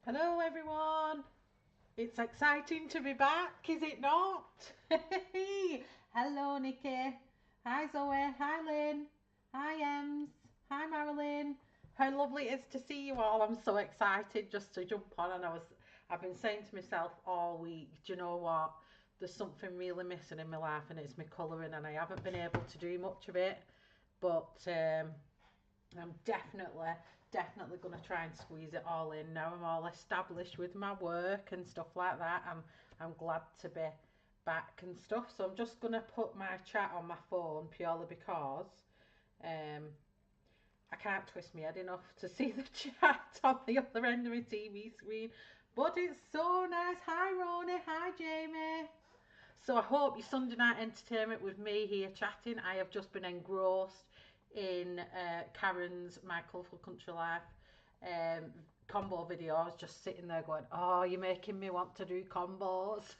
Hello everyone. It's exciting to be back, is it not? Hello Nikki. Hi Zoe. Hi Lynn. Hi Ems. Hi Marilyn. How lovely it is to see you all. I'm so excited just to jump on and I've been saying to myself all week, do you know what? There's something really missing in my life and it's my colouring and I haven't been able to do much of it. But I'm definitely going to try and squeeze it all in. Now I'm all established with my work and stuff like that. I'm glad to be back and stuff. So I'm just going to put my chat on my phone purely because um, I can't twist my head enough to see the chat on the other end of my TV screen. But it's so nice. Hi Roni. Hi Jamie. So I hope your Sunday night entertainment with me here chatting. I have just been engrossed in Karen's My Colourful Country Life um, combo video. I was just sitting there going, oh, you're making me want to do combos.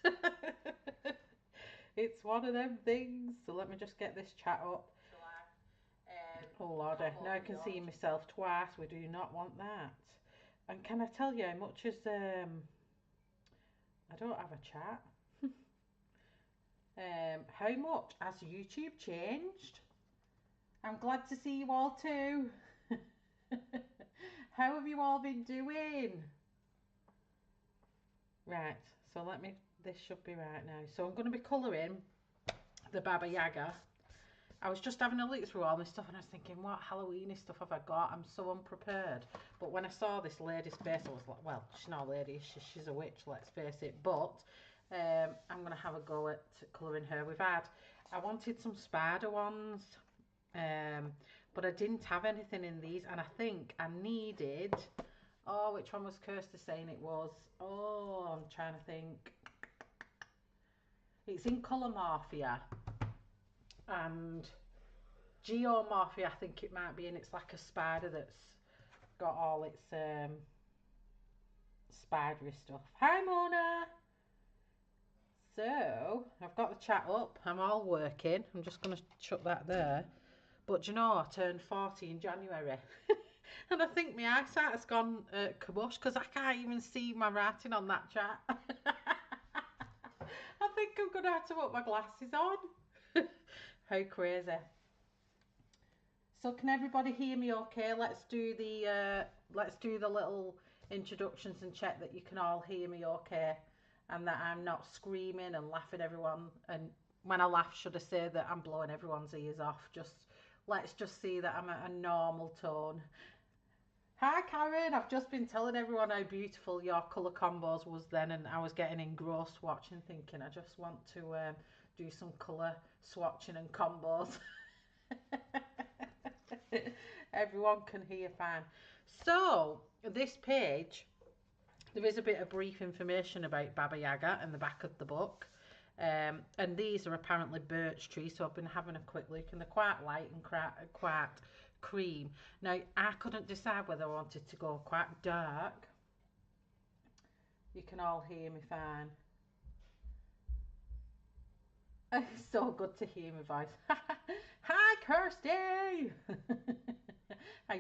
It's one of them things. So let me just get this chat up. Oh lordy, now I can see myself twice. We do not want that. And can I tell you how much is I don't have a chat. How much has YouTube changed? I'm glad to see you all too. How have you all been doing? Right, so this should be right now. So I'm going to be colouring the Baba Yaga. I was just having a look through all this stuff and I was thinking, what Halloweeny stuff have I got? I'm so unprepared. But when I saw this lady's face, I was like, well, she's not a lady, she's a witch, let's face it. But I'm going to have a go at colouring her. I wanted some spider ones, um, but I didn't have anything in these. And I think I needed, oh, which one was Kirsty saying it was? Oh, I'm trying to think. It's in Colour Morphia and Geomorphia, I think it might be, and it's like a spider that's got all its spidery stuff. Hi Mona! So, I've got the chat up, I'm all working, I'm just going to shut that there. But do you know, I turned 40 in January. And I think my eyesight has gone kabosh because I can't even see my writing on that chat. I think I'm going to have to put my glasses on. How crazy. So can everybody hear me okay? Let's do the little introductions and check that you can all hear me okay and that I'm not screaming and laughing everyone, and when I laugh should I say that I'm blowing everyone's ears off. Just let's just see that I'm at a normal tone. Hi Karen, I've just been telling everyone how beautiful your colour combos was then and I was getting engrossed watching thinking I just want to do some colour swatching and combos. Everyone can hear fine. So, this page, there is a bit of brief information about Baba Yaga in the back of the book. And these are apparently birch trees, so I've been having a quick look, and they're quite light and quite cream. Now, I couldn't decide whether I wanted to go quite dark. You can all hear me fine. It's so good to hear my voice. Hi, Kirsty!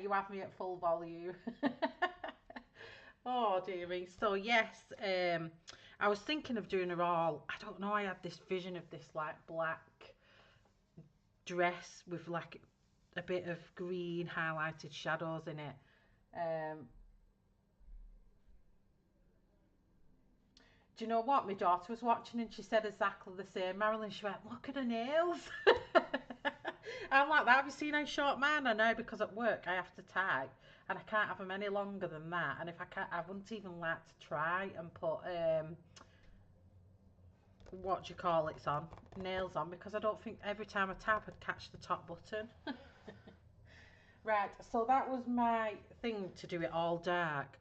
You have me at full volume. Oh, dearie. So, yes, I was thinking of doing her all. I don't know, I had this vision of this like black dress with like a bit of green highlighted shadows in it. Um, do you know what? My daughter was watching and she said exactly the same. Marilyn, she went, look at her nails. I'm like that. Have you seen how short mine are now? Because at work I have to tie and I can't have them any longer than that. And if I can't, I wouldn't even like to try and put, what do you call it on? Nails on, because I don't think every time I tap I'd catch the top button. Right, so that was my thing to do it all dark.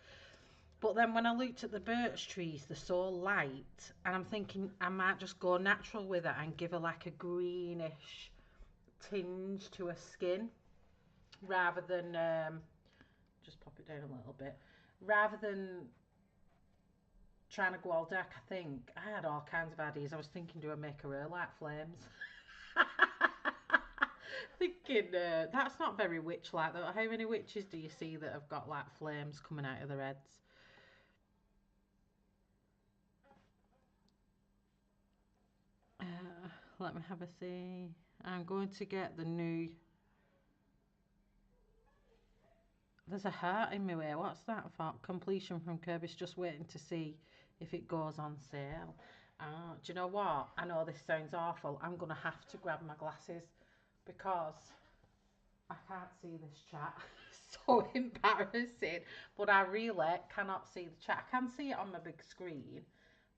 But then when I looked at the birch trees, they're so light, and I'm thinking I might just go natural with it and give her like a greenish tinge to her skin, rather than just pop it down a little bit, rather than trying to go all dark. I think I had all kinds of ideas. I was thinking, do I make her hair like flames? Thinking that's not very witch like though. How many witches do you see that have got like flames coming out of their heads? Let me have a see. I'm going to get the new... There's a heart in my way. What's that for? Completion from Kerby's. Just waiting to see if it goes on sale. Do you know what? I know this sounds awful. I'm going to have to grab my glasses because I can't see this chat. So embarrassing. But I really cannot see the chat. I can see it on my big screen,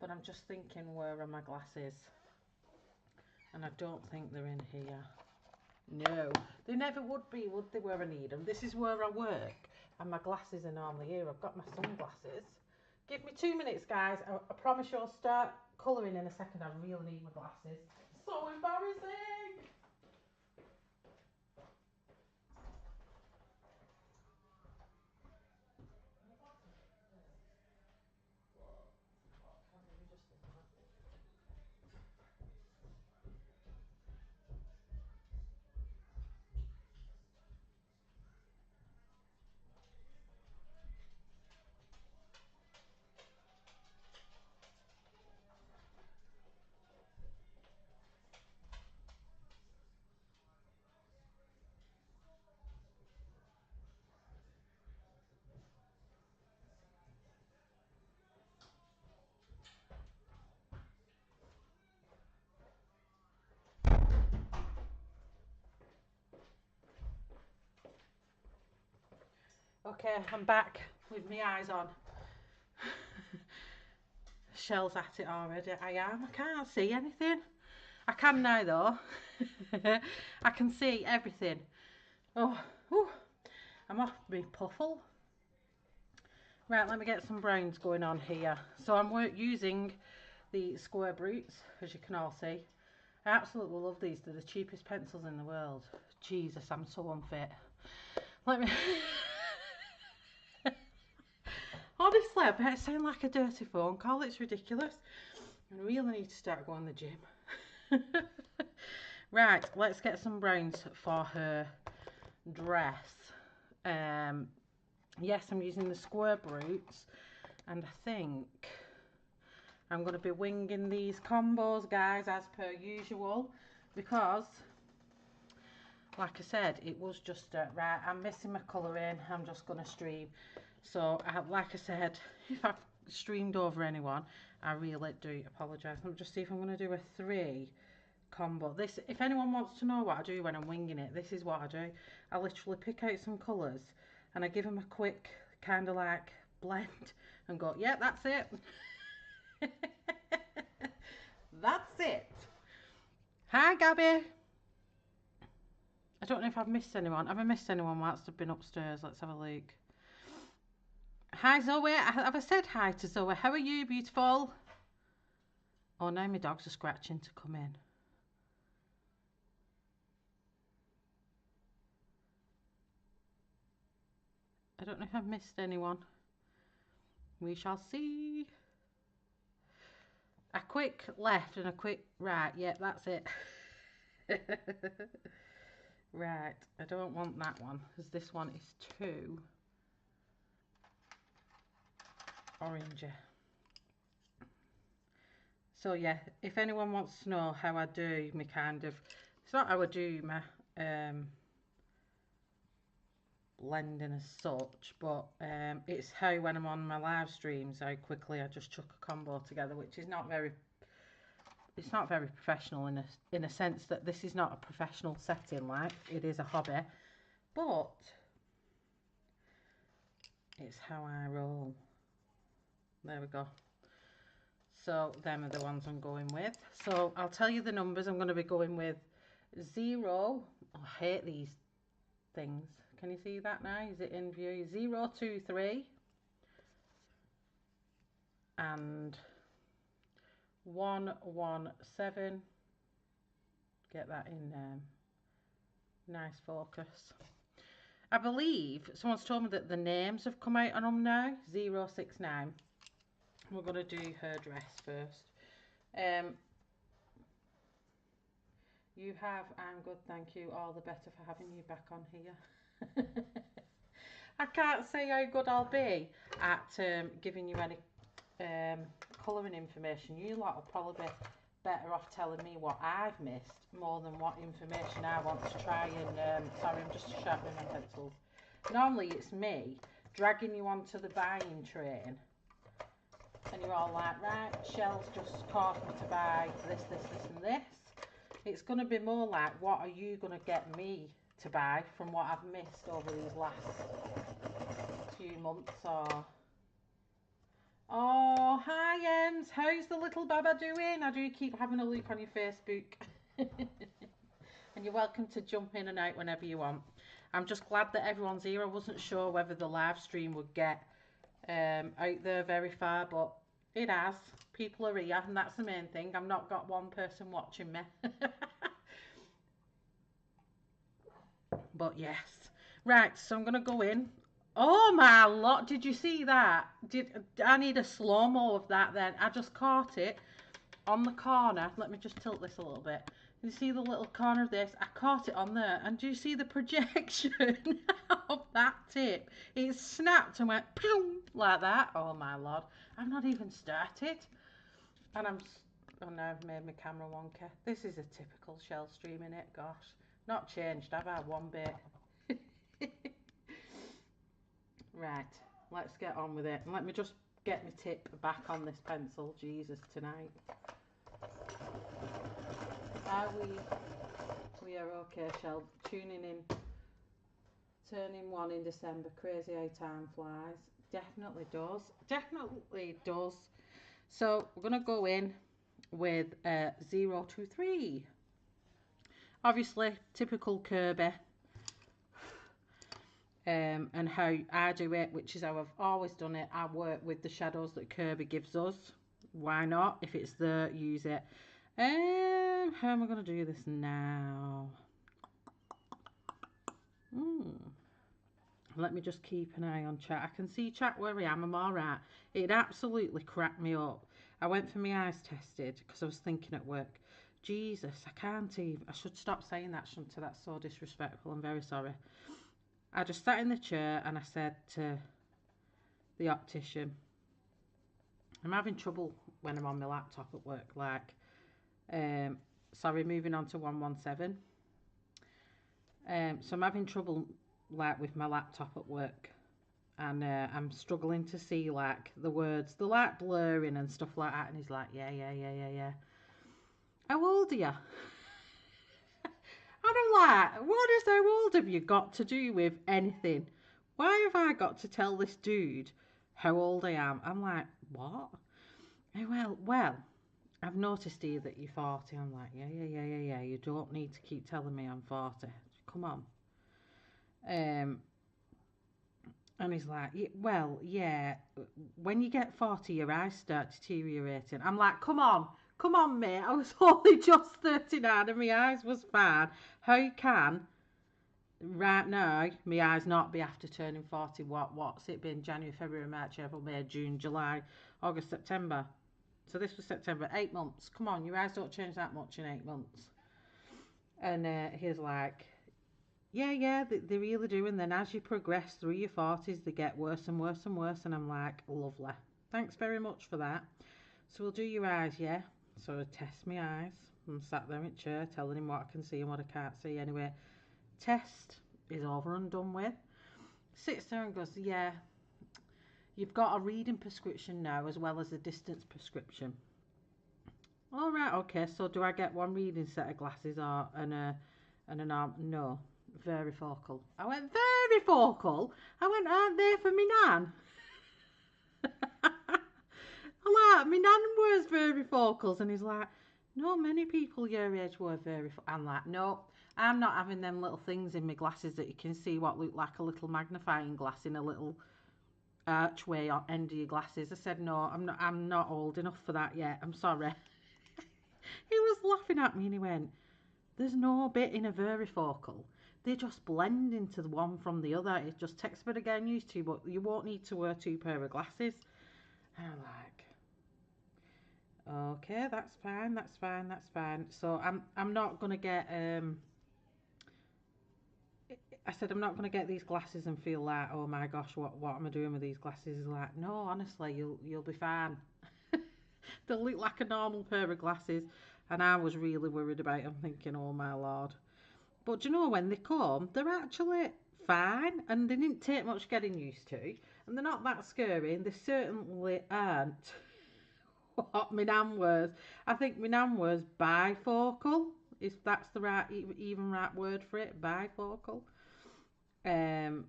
but I'm just thinking, where are my glasses? And I don't think they're in here. No, they never would be, would they, where I need them? This is where I work, and my glasses are normally here. I've got my sunglasses. Give me 2 minutes, guys. I promise you'll start colouring in a second. I really need my glasses. So embarrassing. Okay, I'm back with my eyes on. Shell's at it already. I can't see anything. I can now though. I can see everything. Oh, whew, I'm off my puffle. Right, let me get some browns going on here. So I'm using the Square Brutes, as you can all see. I absolutely love these. They're the cheapest pencils in the world. Jesus, I'm so unfit. Let me... Honestly, I bet it sound like a dirty phone call. It's ridiculous. I really need to start going to the gym. Right, let's get some browns for her dress. Yes, I'm using the Square Brutes, and I think I'm going to be winging these combos, guys, as per usual, because, like I said, it was just, right, I'm missing my colouring. I'm just going to stream. So, like I said, if I've streamed over anyone, I really do apologise. Let me just see if I'm going to do a 3 combo. This, if anyone wants to know what I do when I'm winging it, this is what I do. I literally pick out some colours and I give them a quick kind of like blend and go, yeah, that's it. That's it. Hi, Gabby. I don't know if I've missed anyone. Have I missed anyone whilst I've been upstairs? Let's have a look. Hi, Zoe. Have I said hi to Zoe? How are you, beautiful? Oh, now my dogs are scratching to come in. I don't know if I've missed anyone. We shall see. A quick left and a quick right. Yep, that's it. Right, I don't want that one because this one is too orangey. So yeah, if anyone wants to know how I do my kind of, it's not how I do my blending as such, but it's how when I'm on my live streams, how quickly I just chuck a combo together, which is not very, it's not very professional in a sense that this is not a professional setting, like it is a hobby, but it's how I roll. There we go. So them are the ones I'm going with. So I'll tell you the numbers. I'm going to be going with 0. Oh, I hate these things. Can you see that now? Is it in view? 0, 2, 3 and 1, 1, 7. Get that in nice focus. I believe someone's told me that the names have come out on them now. 069. We're going to do her dress first. You have, I'm good, thank you. All the better for having you back on here. I can't say how good I'll be at giving you any colouring information. You lot will probably be better off telling me what I've missed more than what information I want to try and, sorry, I'm just sharpening my pencils. Normally it's me dragging you onto the buying train and you're all like, right, Shell's just caused me to buy this, this, this and this. It's going to be more like, what are you going to get me to buy from what I've missed over these last few months or... Oh, hi Ems, how's the little baba doing? I do keep having a look on your Facebook. And you're welcome to jump in and out whenever you want. I'm just glad that everyone's here. I wasn't sure whether the live stream would get out there very far, but it has. People are here and that's the main thing. I've not got one person watching me. But yes. Right, so I'm going to go in. Oh my lot, did you see that? I need a slow-mo of that then. I just caught it on the corner. Let me just tilt this a little bit. You see the little corner of this? I caught it on there. And do you see the projection of that tip? It snapped and went pew like that. Oh my lord. I've not even started. And oh no, I've made my camera wonky. This is a typical shell stream, innit? Gosh. Not changed, I've had one bit. Right, let's get on with it. And let me just get my tip back on this pencil. Jesus, tonight. Are we are okay, Shell. Tuning in. Turning 1 in December. Crazy how time flies. Definitely does. Definitely does. So we're going to go in with 023. Obviously, typical Kerby. And how I do it, which is how I've always done it. I work with the shadows that Kerby gives us. Why not? If it's there, use it. How am I going to do this now? Let me just keep an eye on chat. I can see chat where I am. I'm all right. It absolutely cracked me up. I went for my eyes tested because I was thinking at work, Jesus, I can't even. I should stop saying that, shouldn't I? That's so disrespectful. I'm very sorry. I just sat in the chair and I said to the optician, I'm having trouble when I'm on my laptop at work, like, sorry, moving on to 117. So I'm having trouble, like, with my laptop at work, and I'm struggling to see, like, the words, they're, like, blurring and stuff like that, and he's like, yeah. How old are you? And I'm like, what is how old have you got to do with anything? Why have I got to tell this dude how old I am? I'm like, what? Well, I've noticed here that you're 40. I'm like, yeah. You don't need to keep telling me I'm 40. Come on. And he's like, well, yeah, when you get 40, your eyes start deteriorating. I'm like, come on, mate. I was only just 39 and my eyes was fine. How can, right now, my eyes not be after turning 40? What's it been? January, February, March, April, May, June, July, August, September. So this was September. 8 months. Come on, your eyes don't change that much in 8 months. And he's like, yeah, they really do. And then as you progress through your 40s, they get worse and worse and worse. And I'm like, lovely. Thanks very much for that. So we'll do your eyes, yeah? So I test my eyes. I'm sat there in the chair telling him what I can see and what I can't see. Anyway, test is over and done with. Sits there and goes, yeah, you've got a reading prescription now as well as a distance prescription. All right, okay. So do I get one reading set of glasses or an arm? No, varifocal. I went, varifocal? I went, aren't they for me nan? I'm like, my nan wears varifocals, and he's like, no, many people your age wear varifocals. I'm like, no, I'm not having them little things in my glasses that you can see what look like a little magnifying glass in a little archway on end of your glasses. I said, no, I'm not old enough for that yet. I'm sorry. He was laughing at me and he went, there's no bit in a varifocal. They just blend into the one from the other. It just takes a bit of getting used to, but you won't need to wear 2 pair of glasses. And I'm like, okay, that's fine. So I'm not gonna get I said I'm not gonna get these glasses and feel like, oh my gosh, what am I doing with these glasses? He's like, no, honestly, you'll be fine. They'll look like a normal pair of glasses. And I was really worried about them, thinking, oh my lord. But do you know, when they come, they're actually fine, and they didn't take much getting used to, and they're not that scary, and they certainly aren't what my nan was. I think my nan was bifocal, if that's the right, even right word for it, bifocal. Um,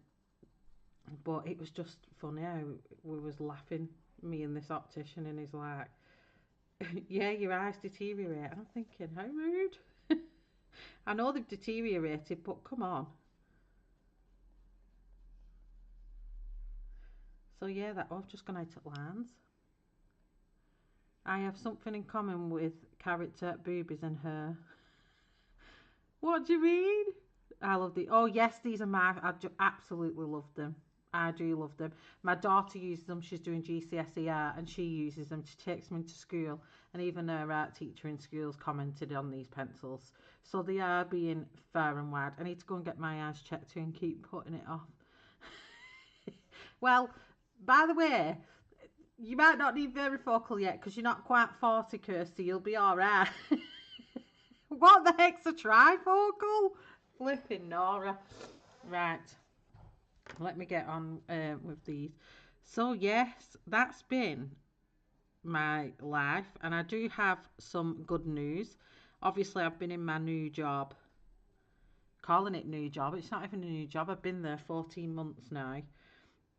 but it was just funny how we was laughing, me and this optician, and he's like, yeah, your eyes deteriorate. And I'm thinking, how rude. I know they've deteriorated, but come on. So yeah, that I've just gone out at Lands. I have something in common with character Boobies and her. What do you mean? I love the. Oh yes, these are my. Absolutely love them. I do love them. My daughter uses them. She's doing GCSE art, and she uses them. She takes them into school, and even her art teacher in school's commented on these pencils. So they are being fair and wide. I need to go and get my eyes checked too and keep putting it off. Well, by the way, you might not need varifocal yet because you're not quite 40, Kirsty. You'll be all right. What the heck's a trifocal? Flipping Nora. Right. Let me get on with these. So, yes, that's been my life. And I do have some good news. Obviously, I've been in my new job. Calling it new job. It's not even a new job. I've been there 14 months now.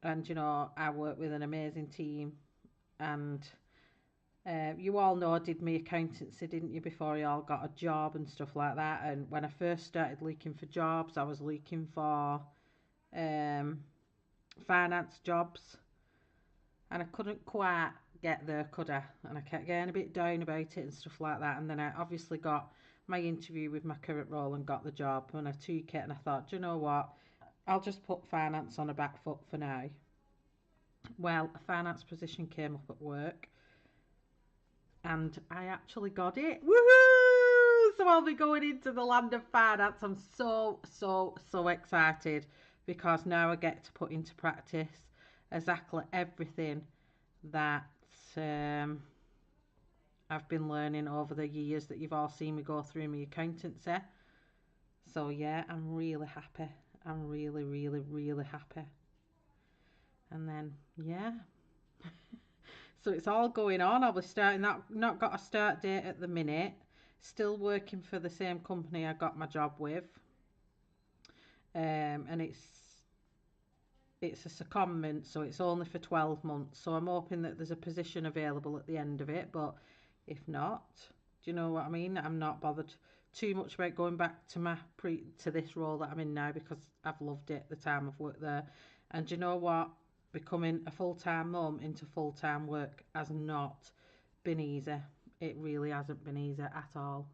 And, you know, I work with an amazing team. And you all know I did my accountancy, didn't you, before I all got a job and stuff like that. And when I first started looking for jobs, I was looking for um, finance jobs, and I couldn't quite get there, could I? And I kept getting a bit down about it and stuff like that. And then I obviously got my interview with my current role and got the job, and I took it, and I thought, do you know what? I'll just put finance on a back foot for now. Well, a finance position came up at work, and I actually got it. Woohoo! So I'll be going into the land of finance. I'm so excited because now I get to put into practice exactly everything that um, I've been learning over the years that you've all seen me go through my accountancy. So yeah, I'm really happy. I'm really happy. And then yeah, so it's all going on. I'll be starting that. Not got a start date at the minute. Still working for the same company I got my job with. And it's a secondment, so it's only for 12 months. So I'm hoping that there's a position available at the end of it. But if not, do you know what I mean? I'm not bothered too much about going back to to this role that I'm in now because I've loved it the time I've worked there. And do you know what? Becoming a full-time mum into full-time work has not been easy. It really hasn't been easy at all.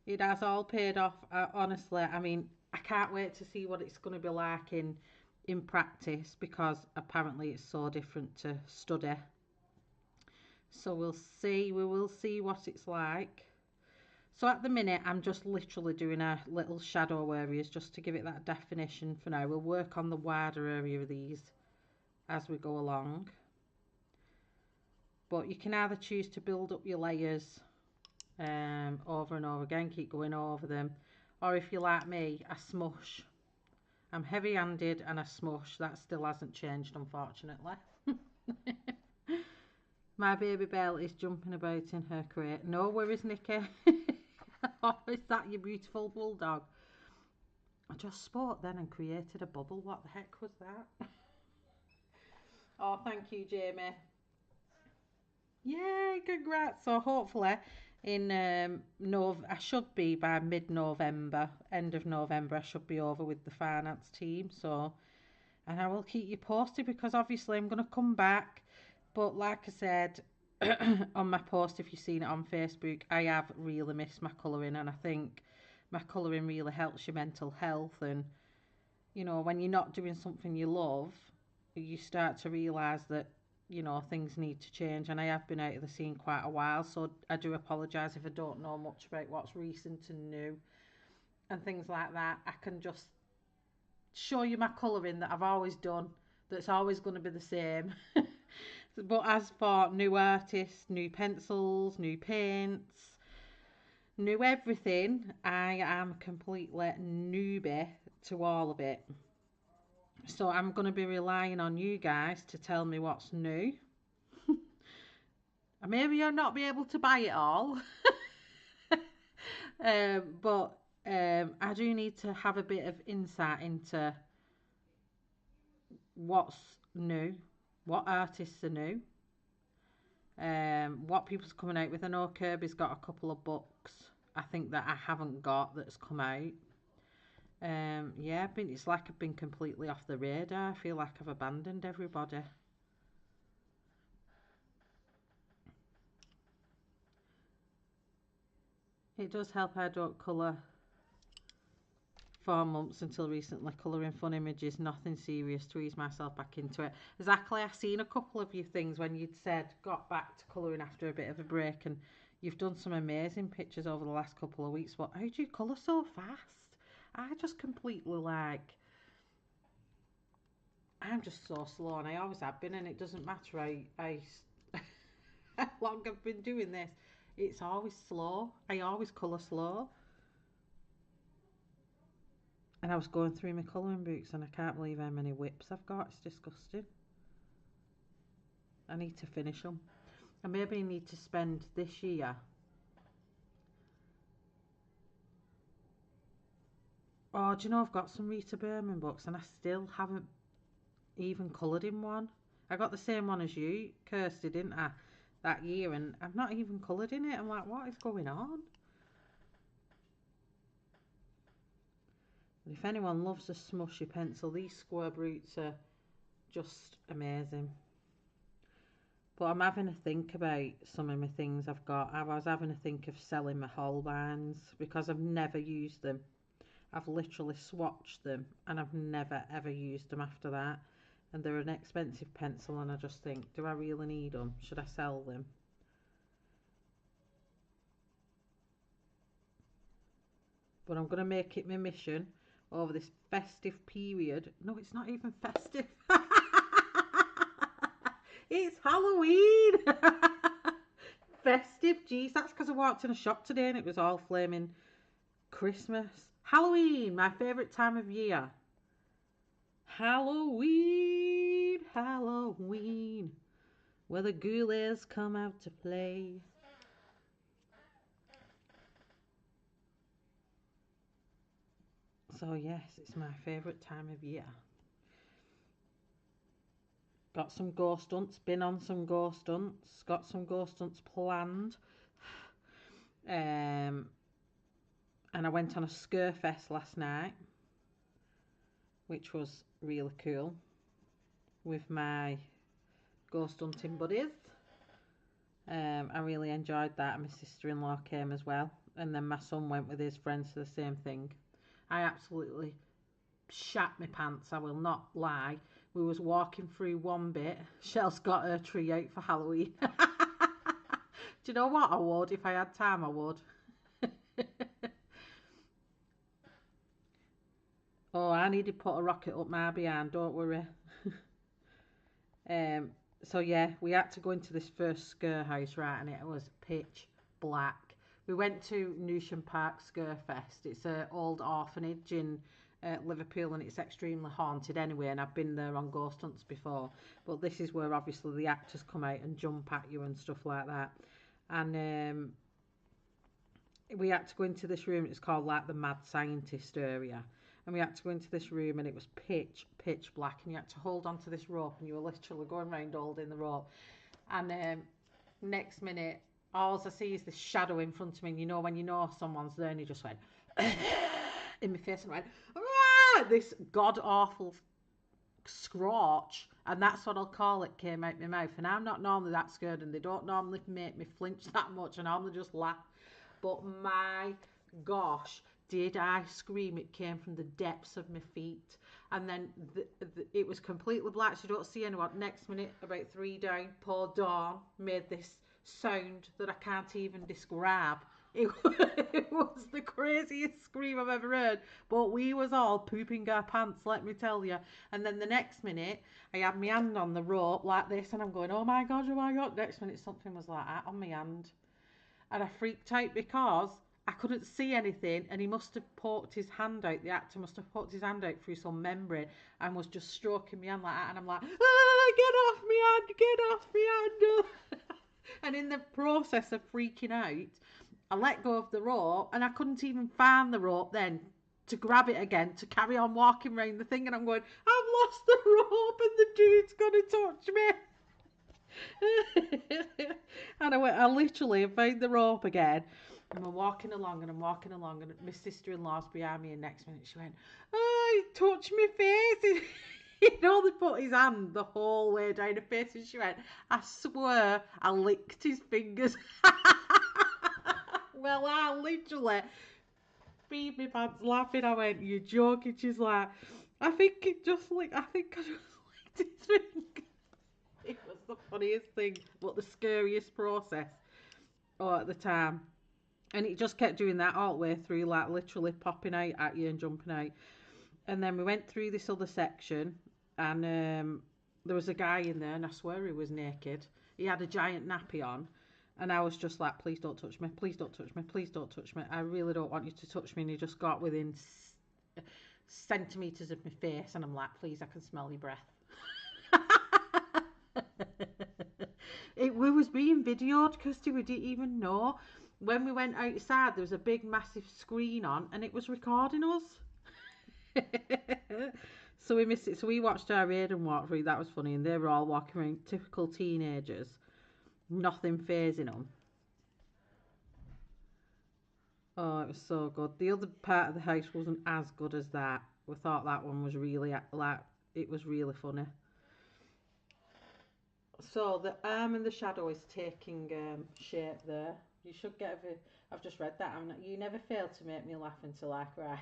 It has all paid off, honestly. I mean, I can't wait to see what it's going to be like in practice because apparently it's so different to study. So we'll see. We will see what it's like. So at the minute, I'm just literally doing a little shadow areas just to give it that definition for now. We'll work on the wider area of these as we go along. But you can either choose to build up your layers over and over again, keep going over them, or if you're like me, I smush. I'm heavy-handed and I smush. That still hasn't changed, unfortunately. My baby Belle is jumping about in her crate. No worries, Nikki. Oh, is that your beautiful bulldog? I just spoke then and created a bubble. What the heck was that? Oh, thank you, Jamie. Yay, congrats. So hopefully in I should be by mid-November, end of November, I should be over with the finance team. So, and I will keep you posted because obviously I'm going to come back. But like I said on my post, if you've seen it on Facebook, I have really missed my colouring, and I think my colouring really helps your mental health. And you know, when you're not doing something you love, you start to realise that, you know, things need to change. And I have been out of the scene quite a while, so I do apologise if I don't know much about what's recent and new and things like that. I can just show you my colouring that I've always done, that's always going to be the same. But as for new artists, new pencils, new paints, new everything, I am completely newbie to all of it. So I'm going to be relying on you guys to tell me what's new. Maybe you'll not be able to buy it all. But I do need to have a bit of insight into what's new, what artists are new, what people's coming out with. I know Kirby's got a couple of books, I think, that I haven't got that's come out. Yeah, it's like I've been completely off the radar. I feel like I've abandoned everybody. It does help I don't colour 4 months until recently, colouring fun images, nothing serious to ease myself back into it. Exactly, I've seen a couple of your things when you'd said got back to colouring after a bit of a break, and you've done some amazing pictures over the last couple of weeks. But how do you colour so fast? I just completely I'm just so slow, and I always have been, and it doesn't matter how long I've been doing this. It's always slow. I always colour slow. And I was going through my colouring books, and I can't believe how many whips I've got. It's disgusting. I need to finish them. And maybe I need to spend this year. Oh, do you know I've got some Rita Berman books, and I still haven't even coloured in one. I got the same one as you, Kirsty, didn't I, that year, and I've not even coloured in it. I'm like, what is going on? If anyone loves a smushy pencil, these Square Brutes are just amazing. But I'm having a think about some of my things I've got. I was having a think of selling my Holbeins because I've never used them. I've literally swatched them and I've never ever used them after that. And they're an expensive pencil, and I just think, do I really need them? Should I sell them? But I'm going to make it my mission over this festive period. No, it's not even festive. It's Halloween. Festive, geez, that's because I walked in a shop today and it was all flaming Christmas. Halloween, my favourite time of year. Halloween, Halloween, where the ghoulies come out to play. So yes, it's my favourite time of year. Got some ghost hunts, been on some ghost hunts, got some ghost hunts planned. And I went on a Scarefest last night, which was really cool, with my ghost hunting buddies. I really enjoyed that. My sister-in-law came as well, and then my son went with his friends to the same thing. I absolutely shat my pants, I will not lie. We was walking through one bit. Shell's got her tree out for Halloween. Do you know what I would? If I had time, I would. Oh, I need to put a rocket up my behind, don't worry. So yeah, we had to go into this first scare house, right, and it was pitch black. We went to Newsham Park Scarefest. It's an old orphanage in Liverpool, and it's extremely haunted anyway, and I've been there on ghost hunts before. But this is where obviously the actors come out and jump at you and stuff like that. And we had to go into this room. It's called like the mad scientist area. And we had to go into this room, and it was pitch black, and you had to hold onto this rope, and you were literally going around holding the rope. And next minute, all I see is this shadow in front of me, and you know when you know someone's there, and he just went in my face and went, ah! This god awful scratch, and that's what I'll call it, came out my mouth. And I'm not normally that scared, and they don't normally make me flinch that much, and I normally just laugh. But my gosh, did I scream. It came from the depths of my feet. And then it was completely black, so you don't see anyone. Next minute, about 3 down, poor Dawn made this sound that I can't even describe. It, it was the craziest scream I've ever heard. But we was all pooping our pants, let me tell you. And then the next minute, I had my hand on the rope like this, and I'm going, oh my God, oh my God. Next minute, something was like that on my hand. And I freaked out because I couldn't see anything, and he must have poked his hand out, the actor must have poked his hand out through some membrane and was just stroking me hand like that, and I'm like, ah, get off me hand, get off me hand. And in the process of freaking out, I let go of the rope, and I couldn't even find the rope then to grab it again, to carry on walking around the thing, and I'm going, I've lost the rope, and the dude's gonna touch me. And I literally found the rope again, and I'm walking along, and my sister-in-law's behind me, and next minute she went, oh, he touched my face. He'd only put his hand the whole way down her face, and she went, I swear I licked his fingers. Well, I literally beat my pants laughing. I went, you're joking. She's like, I think I just licked his fingers. It was the funniest thing, but the scariest process at the time. And it just kept doing that all the way through, like literally popping out at you and jumping out. And then we went through this other section, and there was a guy in there, and I swear he was naked. He had a giant nappy on, and I was just like, please don't touch me, please don't touch me, please don't touch me. I really don't want you to touch me. And he just got within centimetres of my face, and I'm like, please, I can smell your breath. We was being videoed, because we didn't even know. When we went outside, there was a big massive screen on, and it was recording us. So we missed it. So we watched our Raiden walk through. That was funny. And they were all walking around, typical teenagers, nothing phasing them. Oh, it was so good. The other part of the house wasn't as good as that. We thought that one was really, like, it was really funny. So the arm and the shadow is taking shape there. You should get a... I've just read that. You never fail to make me laugh until I cry.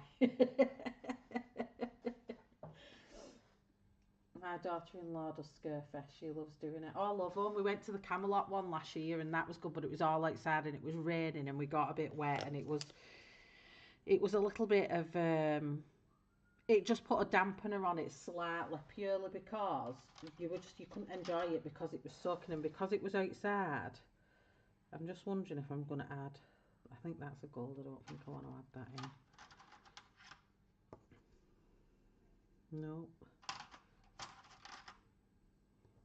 My daughter-in-law does Scarefest. She loves doing it. Oh, I love them. We went to the Camelot one last year, and that was good, but it was all outside, and it was raining, and we got a bit wet, and it was a little bit of it just put a dampener on it slightly, purely because you couldn't enjoy it because it was soaking, and because it was outside. I'm just wondering if I'm going to add, I think that's a gold. I don't think I want to add that in. Nope.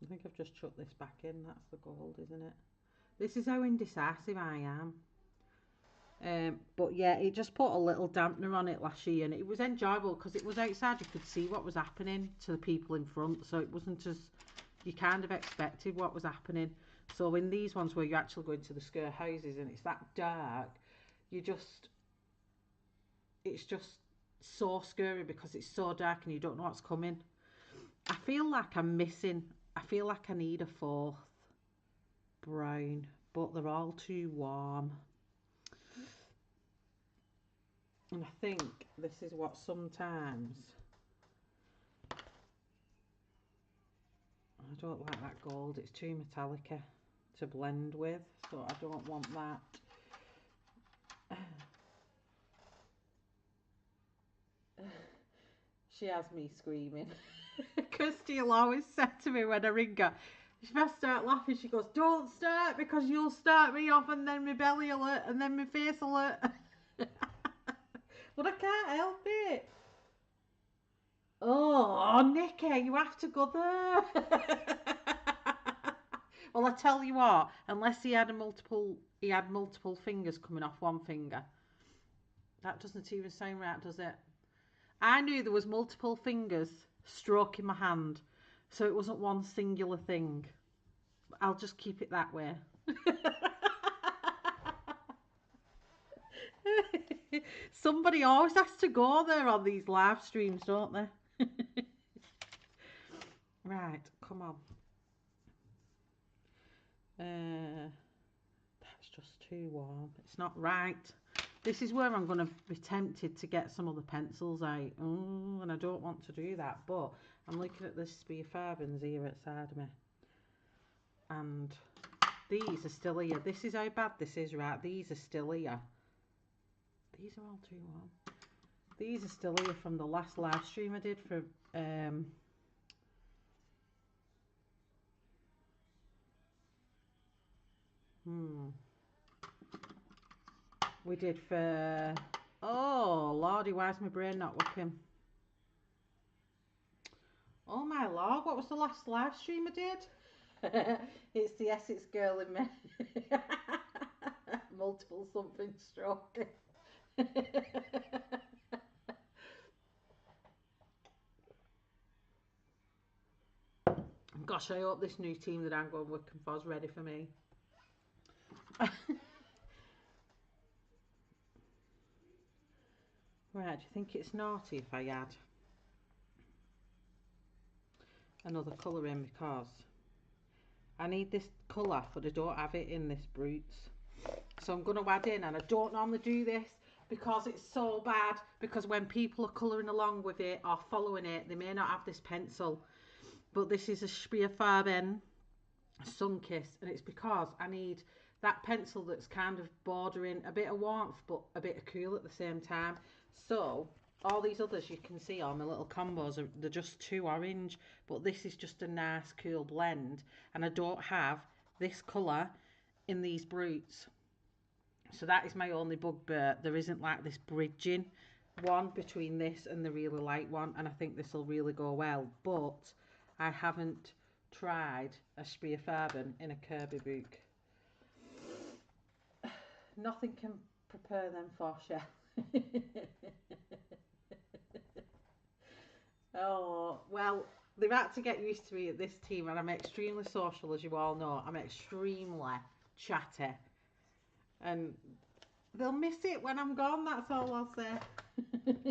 I think I've just chucked this back in. That's the gold, isn't it? This is how indecisive I am. But yeah, it just put a little dampener on it last year, and it was enjoyable because it was outside. You could see what was happening to the people in front, so it wasn't as, you kind of expected what was happening. So in these ones where you actually go into the scare houses and it's that dark, it's just so scary because it's so dark and you don't know what's coming. I feel like I'm missing, I feel like I need a fourth brown, but they're all too warm. And I think this is what sometimes, I don't like that gold, it's too metallic to blend with, so I don't want that. She has me screaming. Kirsty will always say to me when I ring her, if I start laughing, she goes, don't start because you'll start me off and then my belly will hurt and then my face will hurt. But I can't help it. Oh, Nikki, you have to go there. Well, I tell you what, unless he had multiple fingers coming off one finger. That doesn't even sound right, does it? I knew there was multiple fingers stroking my hand, so it wasn't one singular thing. I'll just keep it that way. Somebody always has to go there on these live streams, don't they? Right, come on. That's just too warm. It's not right. This is where I'm going to be tempted to get some other pencils out. Oh, and I don't want to do that, but I'm looking at this Spearfarbens here outside of me. And these are still here. This is how bad this is, right? These are still here. These are all too warm. These are still here from the last live stream I did for we did for, oh lordy, why is my brain not working? Oh my lord, what was the last live stream I did? It's the Essex girl in me. Multiple something stroke. Gosh, I hope this new team that I'm going working for is ready for me. Right, do you think it's naughty if I add another colour in, because I need this colour but I don't have it in this Brutes, so I'm going to add in, and I don't normally do this because it's so bad, because when people are colouring along with it or following it, they may not have this pencil, but this is a Scarefest Sunkiss, and it's because I need that pencil that's kind of bordering a bit of warmth but a bit of cool at the same time. So all these others you can see, all my little combos, they're just too orange, but this is just a nice cool blend, and I don't have this colour in these Brutes, so that is my only bugbear. There isn't like this bridging one between this and the really light one, and I think this will really go well, but I haven't tried a Scarefest in a Kerby book. Nothing can prepare them for shell. Oh, well, they've had to get used to me at this team, and I'm extremely social, as you all know. I'm extremely chatty, and they'll miss it when I'm gone, that's all I'll say. Right,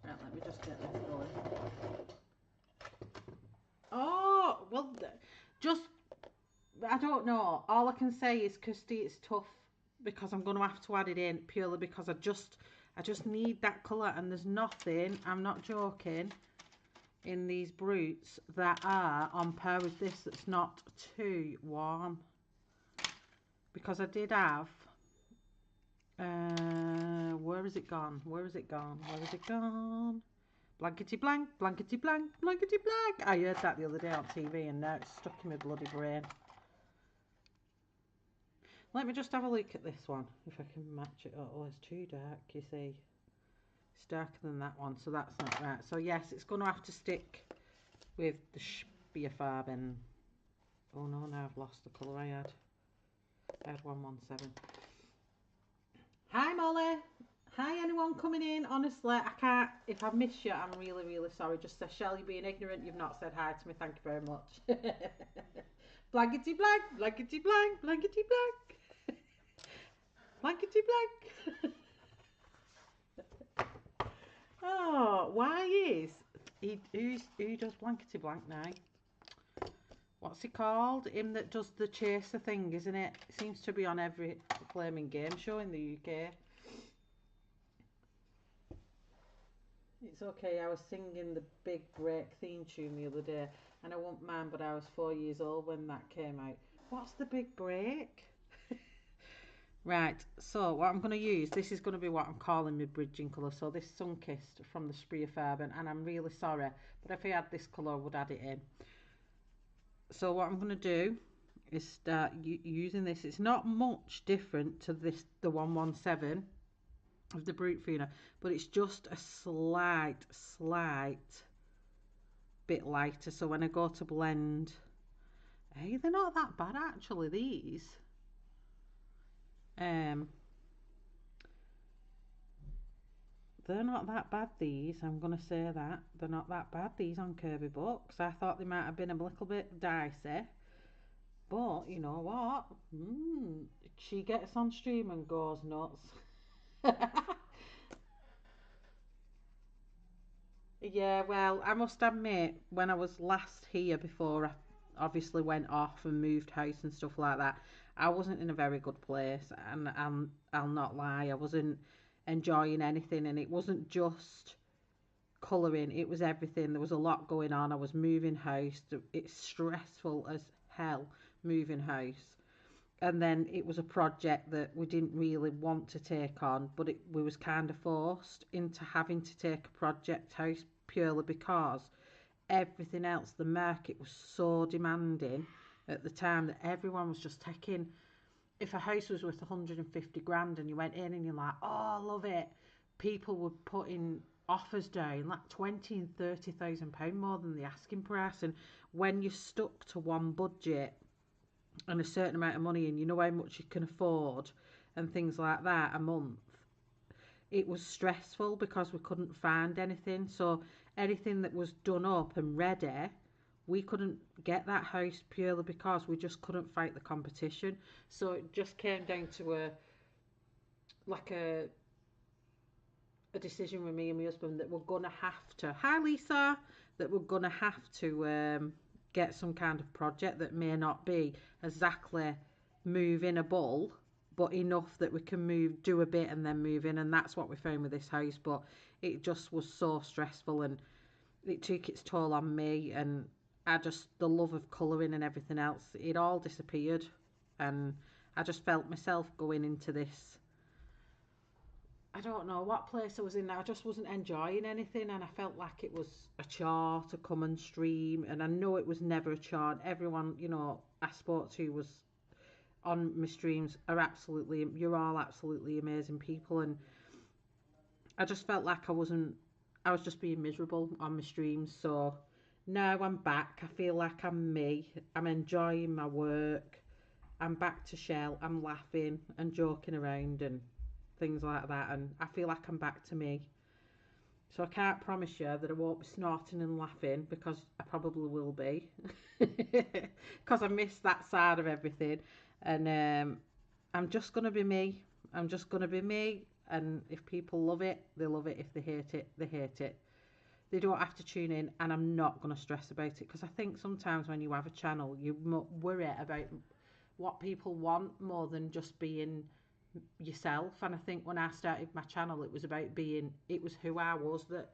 let me just get this going. Oh, well, just, I don't know. All I can say is, Kirsty, it's tough because I'm going to have to add it in purely because I just need that colour, and there's nothing, I'm not joking, in these Brutes that are on par with this that's not too warm. Because I did have, where has it gone? Where has it gone? Where has it gone? Blankety blank, blankety blank, blankety blank. I heard that the other day on TV, and now it's stuck in my bloody brain. Let me just have a look at this one, if I can match it up. Oh, it's too dark, you see. It's darker than that one, so that's not right. So yes, it's going to have to stick with the Scarefest. Oh no, now I've lost the colour I had. I had 117. Hi Molly. Hi anyone coming in. Honestly, I can't, if I've missed you, I'm really, really sorry. Just say, Shell, you're being ignorant. You've not said hi to me. Thank you very much. Blankety blank, blankety blank, blankety blank. Blankety blank. Oh, why is who does blankety blank now? What's he called? Him that does the chaser thing, isn't it? It seems to be on every flaming game show in the UK. It's okay, I was singing the Big Break theme tune the other day, and I won't mind, but I was 4 years old when that came out. What's the Big Break? Right, so what I'm going to use, this is going to be what I'm calling my bridging colour. So this Sunkissed from the Scarefest, and I'm really sorry, but if I had this colour I would add it in. So what I'm going to do is start using this. It's not much different to this, the 117 of the Brutfuner, but it's just a slight bit lighter. So when I go to blend, hey, they're not that bad actually, these. They're not that bad, these. I'm going to say that. They're not that bad, these on Kerby books. I thought they might have been a little bit dicey. But, you know what? She gets on stream and goes nuts. Yeah, well, I must admit, when I was last here before I obviously went off and moved house and stuff like that, I wasn't in a very good place, and I'll not lie, I wasn't enjoying anything, and it wasn't just colouring, it was everything. There was a lot going on. I was moving house. It's stressful as hell moving house. and then it was a project that we didn't really want to take on, but we was kind of forced into having to take a project house purely because everything else, the market was so demanding at the time that everyone was just taking, if a house was worth 150 grand and you went in and you're like, oh, I love it, people were putting offers down like 20 and 30,000 pound more than the asking price. And when you're stuck to one budget and a certain amount of money and you know how much you can afford and things like that a month, it was stressful because we couldn't find anything. So anything that was done up and ready, we couldn't get that house purely because we just couldn't fight the competition. So it just came down to a decision with me and my husband that we're gonna have to, hi Lisa, that we're gonna have to get some kind of project that may not be exactly moving a bull, but enough that we can do a bit and then move in. And that's what we found with this house. But it just was so stressful and it took its toll on me, and the love of colouring and everything else, it all disappeared. And I just felt myself going into this, I don't know what place I was in. I just wasn't enjoying anything, and I felt like it was a chore to come and stream. And I know it was never a chore. Everyone, I spoke to was on my streams you're all absolutely amazing people. And I just felt like I was just being miserable on my streams. So now I'm back. I feel like I'm me. I'm enjoying my work. I'm back to shell. I'm laughing and joking around and things like that, and I feel like I'm back to me. So I can't promise you that I won't be snorting and laughing, because I probably will be, because I miss that side of everything. And I'm just gonna be me. I'm just gonna be me. And if people love it, they love it. If they hate it, they hate it. They don't have to tune in, and I'm not gonna stress about it, because I think sometimes when you have a channel, you worry about what people want more than just being yourself. And I think when I started my channel, it was who I was that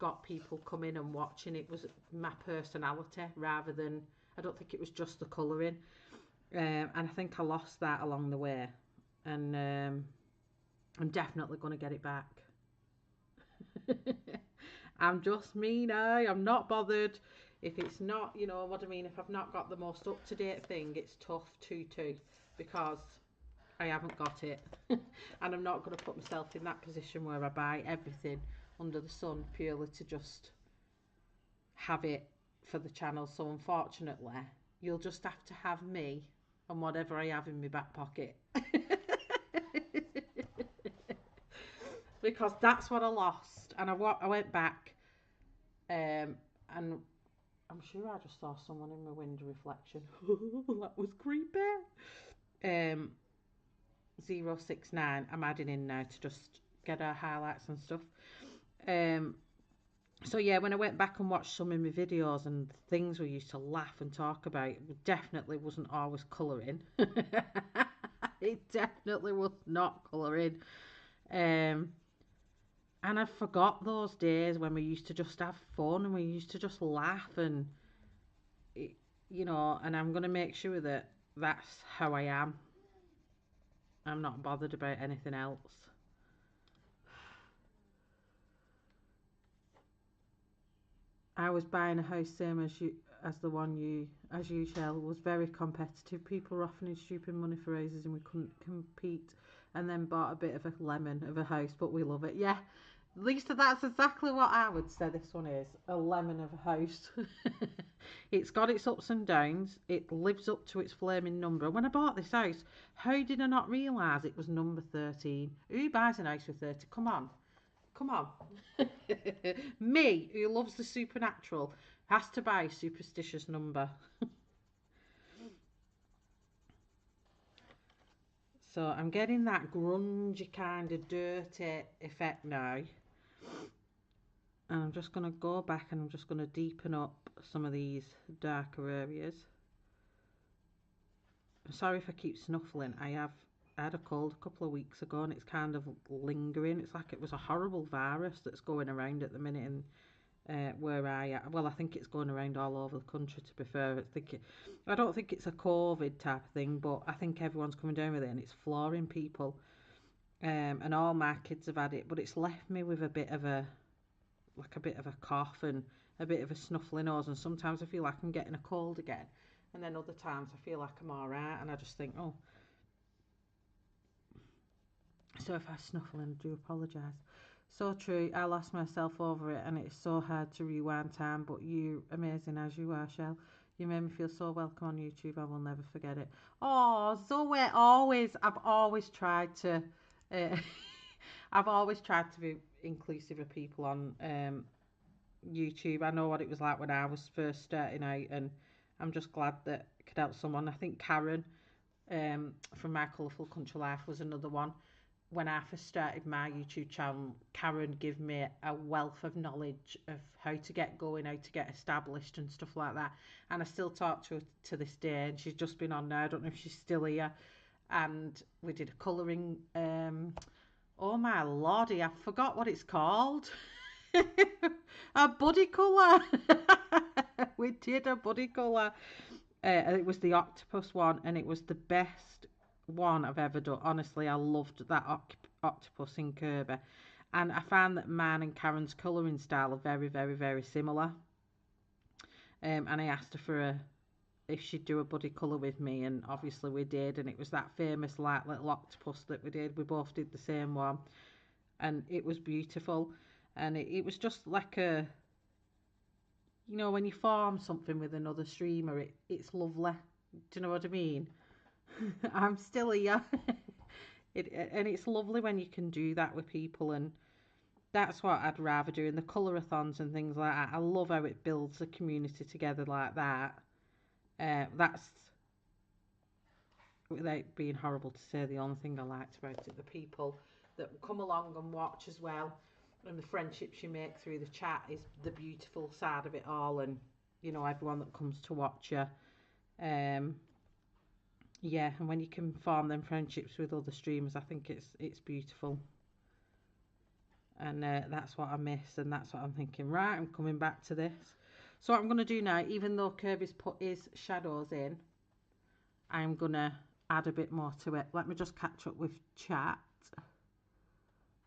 got people coming and watching. It was my personality rather than, I don't think it was just the colouring. And I think I lost that along the way. And I'm definitely going to get it back. I'm just me now. I'm not bothered. If it's not, what I mean, if I've not got the most up-to-date thing, it's tough to because I haven't got it. And I'm not going to put myself in that position where I buy everything under the sun purely to just have it for the channel. So unfortunately, you'll just have to have me and whatever I have in my back pocket. Because that's what I lost. And I went back and I'm sure I just saw someone in my window reflection. That was creepy. 069, I'm adding in now to just get our highlights and stuff. So yeah, when I went back and watched some of my videos and things we used to laugh and talk about, it definitely wasn't always colouring. It definitely was not colouring. And I forgot those days when we used to just have fun and we used to just laugh and, and I'm going to make sure that that's how I am. I'm not bothered about anything else. I was buying a house same as the one as you shall, was very competitive. People were offering stupid money for houses and we couldn't compete, and then bought a bit of a lemon of a house, but we love it. Yeah, Lisa, that's exactly what I would say this one is, a lemon of a house. It's got its ups and downs. It lives up to its flaming number. When I bought this house, how did I not realise it was number 13? Who buys an house with 30? Come on. Come on. Me, who loves the supernatural, has to buy a superstitious number. So I'm getting that grungy kind of dirty effect now. And I'm just going to go back and I'm just going to deepen up some of these darker areas. I'm sorry if I keep snuffling. I had a cold a couple of weeks ago and it's kind of lingering. It's like it was a horrible virus that's going around at the minute, and where I am. Well, I think it's going around all over the country, to be fair. I don't think it's a COVID type of thing, but I think everyone's coming down with it and it's flooring people. And all my kids have had it, but it's left me with a bit of a bit of a cough and a bit of a snuffly nose, and sometimes I feel like I'm getting a cold again, and then other times I feel like I'm all right, and I just think, oh, so if I snuffle, I do apologise. So true, I lost myself over it, and it's so hard to rewind time, but you, amazing as you are, Shell, you made me feel so welcome on YouTube. I will never forget it. Oh, Zoe, I've always tried to, uh, I've always tried to be inclusive of people on YouTube. I know what it was like when I was first starting out, and I'm just glad that I could help someone. I think Karen from My Colourful Country Life was another one. When I first started my YouTube channel, Karen gave me a wealth of knowledge of how to get going, how to get established and stuff like that. And I still talk to her to this day, and she's just been on now. I don't know if she's still here. And we did a colouring, oh my lordy, I forgot what it's called. A buddy colour. We did a buddy colour. It was the octopus one, and it was the best one I've ever done. Honestly, I loved that octopus in Kerby. And I found that mine and Karen's colouring style are very, very, very similar. And I asked her for if she'd do a buddy colour with me, and obviously we did. And it was that famous like little octopus that we did. We both did the same one, and it was beautiful. And it was just like a, you know, when you form something with another streamer, it's lovely. Do you know what I mean? I'm still here. And it's lovely when you can do that with people, and that's what I'd rather do in the colourathons and things like that. I love how it builds a community together like that. That's, without being horrible to say, the only thing I liked about it. The people that come along and watch as well, and the friendships you make through the chat is the beautiful side of it all, and you know, everyone that comes to watch you. Yeah, and when you can form them friendships with other streamers, I think it's beautiful. And that's what I miss, and that's what I'm thinking. Right, I'm coming back to this. So what I'm going to do now, even though Kirby's put his shadows in, I'm going to add a bit more to it. Let me just catch up with chat.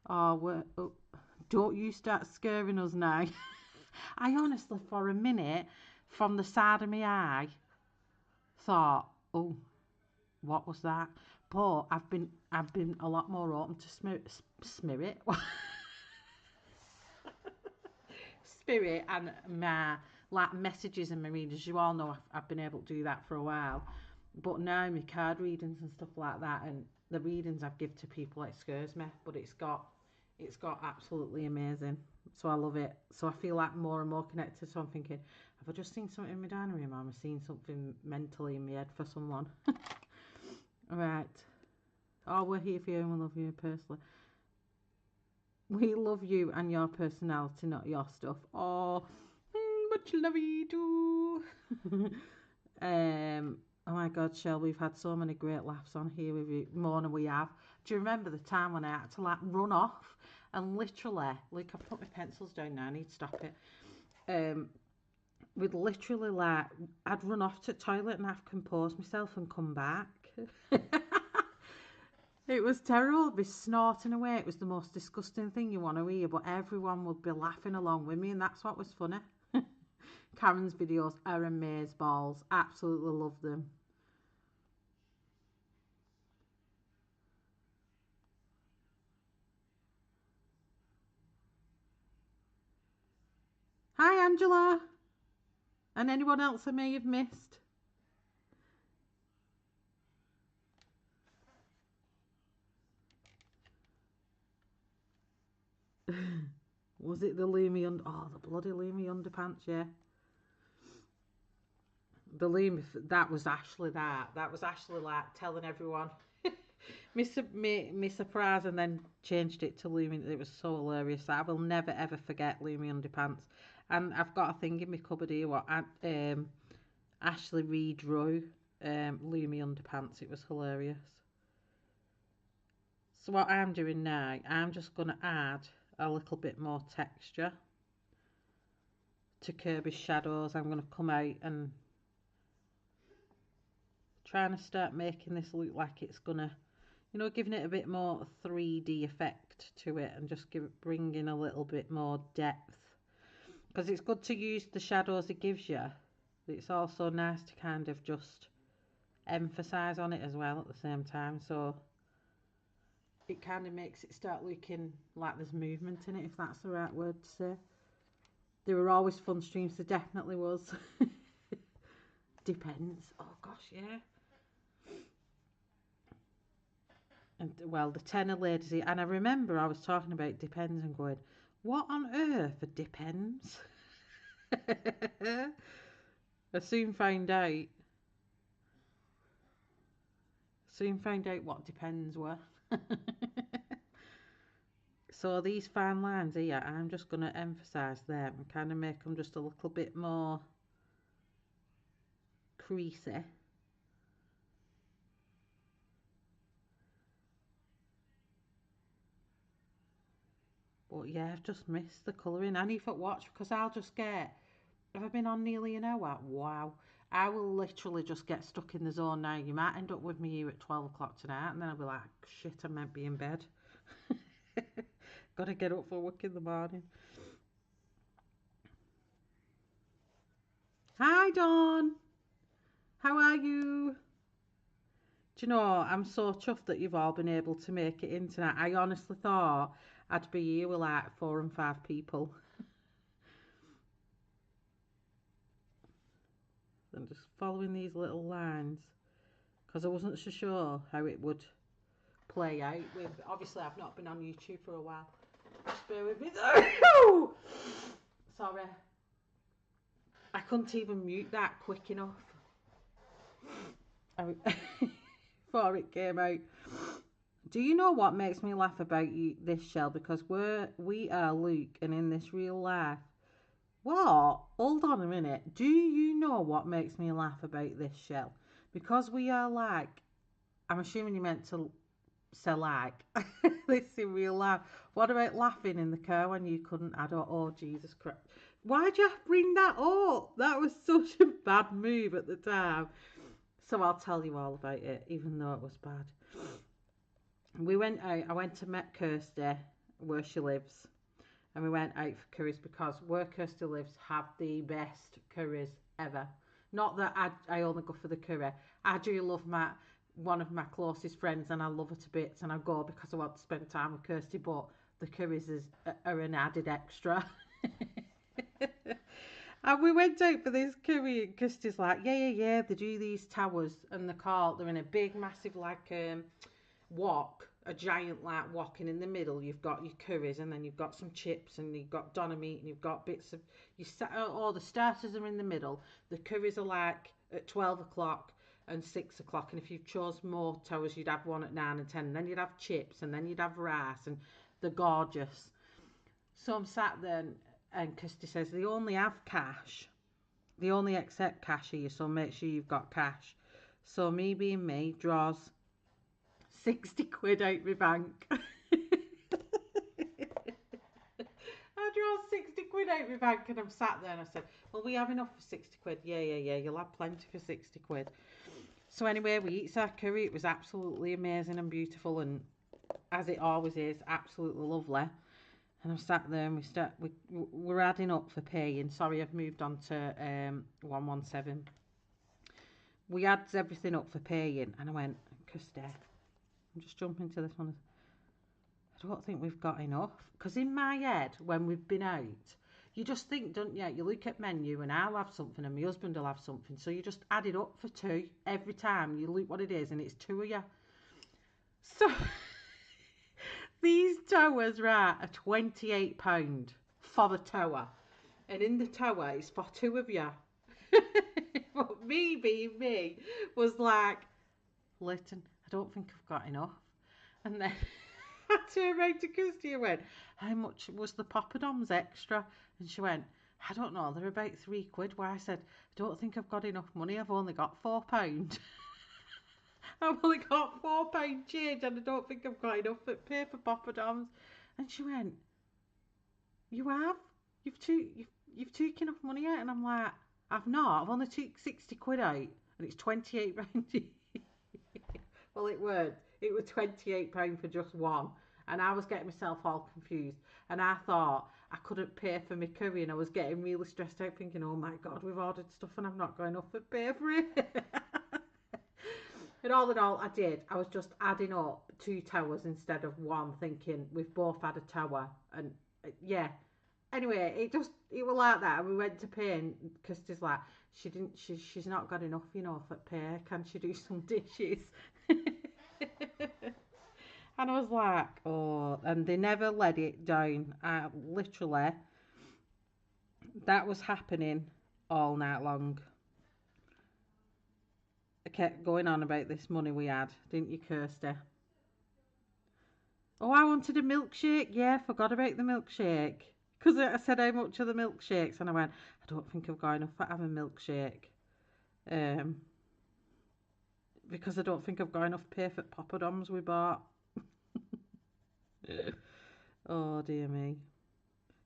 Oh, don't you start scaring us now. I honestly, for a minute, from the side of my eye, thought, oh, what was that? But I've been a lot more open to spirit spirit and my like messages and my readings. You all know I've been able to do that for a while, but now my card readings and stuff like that, and the readings I've give to people, it scares me, but it's got absolutely amazing. So I love it. So I feel like more and more connected. So I'm thinking, have I just seen something in my dining room, or am I seeing something mentally in my head for someone? Right. Oh, we're here for you and we love you personally. We love you and your personality, not your stuff. Oh, much love you too. Oh my God, Shell, we've had so many great laughs on here with you. More than we have. Do you remember the time when I had to like run off and literally, like, I put my pencils down now, I need to stop it. We'd literally like, I'd run off to the toilet and have to compose myself and come back. It was terrible. I'd be snorting away. It was the most disgusting thing you want to hear, but everyone would be laughing along with me, and that's what was funny. Karen's videos are amazeballs. Absolutely love them. Hi, Angela. And anyone else I may have missed. Was it the Lumi under? Oh, the bloody Lumi underpants, yeah. The Lumi, that was Ashley. That was Ashley like telling everyone me surprise, and then changed it to Lumi. It was so hilarious. I will never ever forget Lumi underpants. And I've got a thing in my cupboard here. What Ashley redrew Lumi underpants. It was hilarious. So what I'm doing now, I'm just going to add a little bit more texture. to Kerby shadows. I'm going to come out and trying to start making this look like it's gonna, you know, giving it a bit more 3D effect to it, and just bring in a little bit more depth, because it's good to use the shadows it gives you, but it's also nice to kind of just emphasize on it as well at the same time, so it kind of makes it start looking like there's movement in it, if that's the right word to say. There were always fun streams, there definitely was. Depends. Oh gosh, yeah. And well, the tenor ladies, and I remember I was talking about depends and going, what on earth depends? I soon found out. Soon found out what depends were. So these fine lines here, I'm just going to emphasise them and kind of make them just a little bit more creasy. But yeah, I've just missed the colouring. I need to watch, because I'll just get, have I been on nearly an hour? Wow. I will literally just get stuck in the zone now. You might end up with me here at 12 o'clock tonight, and then I'll be like, shit, I might be in bed. Gotta get up for work in the morning. Hi, Dawn. How are you? Do you know, I'm so chuffed that you've all been able to make it in tonight. I honestly thought I'd be here with like 4 and 5 people. I'm just following these little lines, because I wasn't so sure how it would play out. With, obviously, I've not been on YouTube for a while. Just bear with me. Sorry. I couldn't even mute that quick enough. Before it came out. Do you know what makes me laugh about you, this, Shell? Because we are Luke, and in this real life. What? Hold on a minute. Do you know what makes me laugh about this, Shell? Because we are like, I'm assuming you meant to say like this in real life. What about laughing in the car when you couldn't? I don't. Oh Jesus Christ! Why'd you bring that up? That was such a bad move at the time. So I'll tell you all about it, even though it was bad. We went out. I went to met Kirsty where she lives, and we went out for curries, because where Kirsty lives have the best curries ever. Not that I only go for the curry. I do love one of my closest friends, and I love her to bits, and I go because I want to spend time with Kirsty, but the curries are an added extra. And we went out for this curry, and Kirsty's like, yeah, they do these towers, and they're in a big, massive, like, wok, a giant, like, wok, and in the middle you've got your curries, and then you've got some chips, and you've got doner meat, and you've got bits of, all the starters are in the middle, the curries are, like, at 12 o'clock, and 6 o'clock, and if you chose more towers, you'd have one at 9 and 10, and then you'd have chips, and then you'd have rice, and they're gorgeous. So I'm sat there, and Kirsty says they only have cash. They only accept cash here, so make sure you've got cash. So me being me, draws 60 quid out my bank. I draw 60 quid out my bank, and I'm sat there, and I said, well, we have enough for 60 quid. Yeah, you'll have plenty for 60 quid. So anyway, we eat our curry. It was absolutely amazing and beautiful, and as it always is, absolutely lovely. And I'm sat there, and we're adding up for paying. Sorry, I've moved on to 117. We add everything up for paying, and I went, Kirsty, I'm just jumping to this one. I don't think we've got enough. Because in my head, when we've been out, you just think, don't you? You look at menu, and I'll have something, and my husband will have something. So you just add it up for 2 every time. You look what it is, and it's 2 of you. So these towers, right, are £28 for the tower. And in the tower, it's for 2 of you. But me being me was like, Leighton, I don't think I've got enough. And then I turned around to Kirsty and went, how much was the poppadoms extra? And she went, I don't know, they're about 3 quid. Why, I said, I don't think I've got enough money. I've only got £4. I've only got £4 change, and I don't think I've got enough to pay for poppadoms. And she went, you have? you've took enough money out. And I'm like, I've not. I've only took 60 quid out. And it's 28 pound. Well, it weren't. It was £28 for just one. And I was getting myself all confused. And I thought I couldn't pay for my curry. And I was getting really stressed out thinking, oh my God, we've ordered stuff and I'm not going up for pay for it. And all in all, I did. I was just adding up 2 towers instead of one, thinking we've both had a tower. And yeah. Anyway, it was like that. And we went to pay, and Kirsty's like, she's not got enough, for pay. Can she do some dishes? And I was like, oh, and they never let it down. Literally, that was happening all night long. I kept going on about this money we had, didn't you, Kirsty? Oh, I wanted a milkshake. Yeah, forgot about the milkshake. Because I said how much are the milkshakes, and I went, I don't think I've got enough for having a milkshake. Um, because I don't think I've got enough pay for poppadoms we bought. Oh, dear me.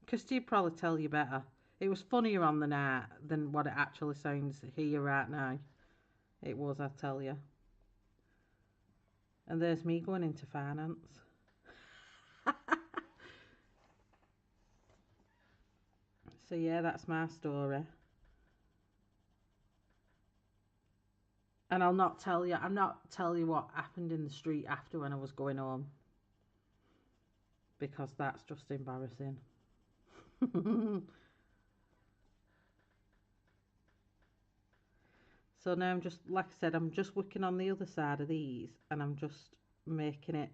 Kirsty probably tell you better. It was funnier on the night than what it actually sounds here right now. It was, I tell you. And there's me going into finance. So yeah, that's my story. And I'm not tell you what happened in the street after when I was going home. Because that's just embarrassing. So now I'm just, like I said, I'm just working on the other side of these, and I'm just making it,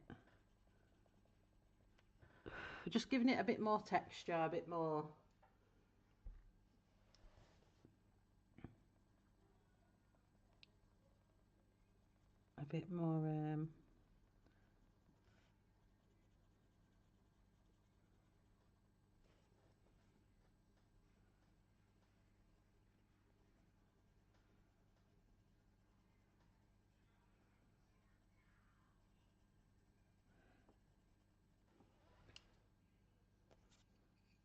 just giving it a bit more texture, a bit more,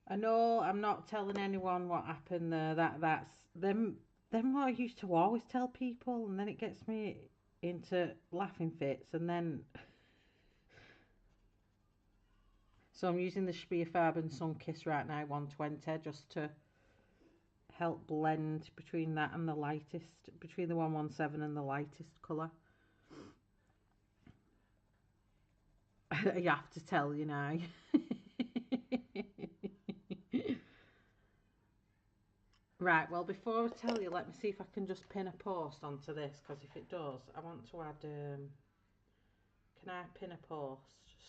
I know I'm not telling anyone what happened there. That's them. Them what I used to always tell people, and then it gets me into laughing fits. And then, so I'm using the Spierfarben Sunkiss right now, 120, just to help blend between that and the lightest, between the 117 and the lightest colour. You have to tell you now. Right, well, before I tell you, let me see if I can just pin a post onto this, because if it does, I want to add, can I pin a post?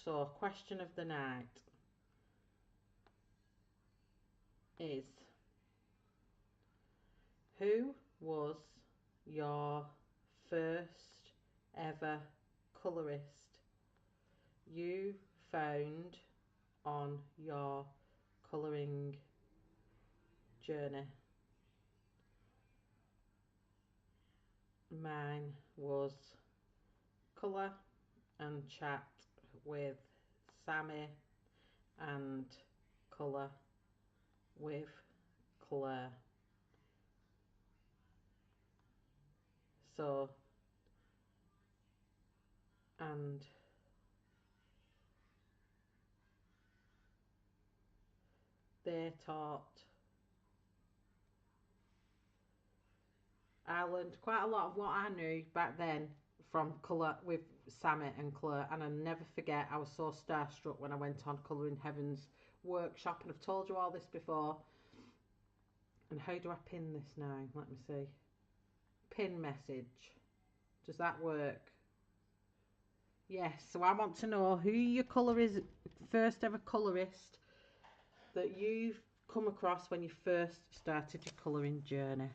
So, question of the night is, who was your first ever colourist you found on your colouring journey? Mine was colour and chat with Sammy and colour with Claire. So, and they taught, I learned quite a lot of what I knew back then from colour with Sammy and Claire, and I never forget, I was so starstruck when I went on Colouring Heaven's workshop, and I've told you all this before. And how do I pin this now? Let me see. Pin message. Does that work? Yes, so I want to know who your first ever colourist that you've come across when you first started your colouring journey.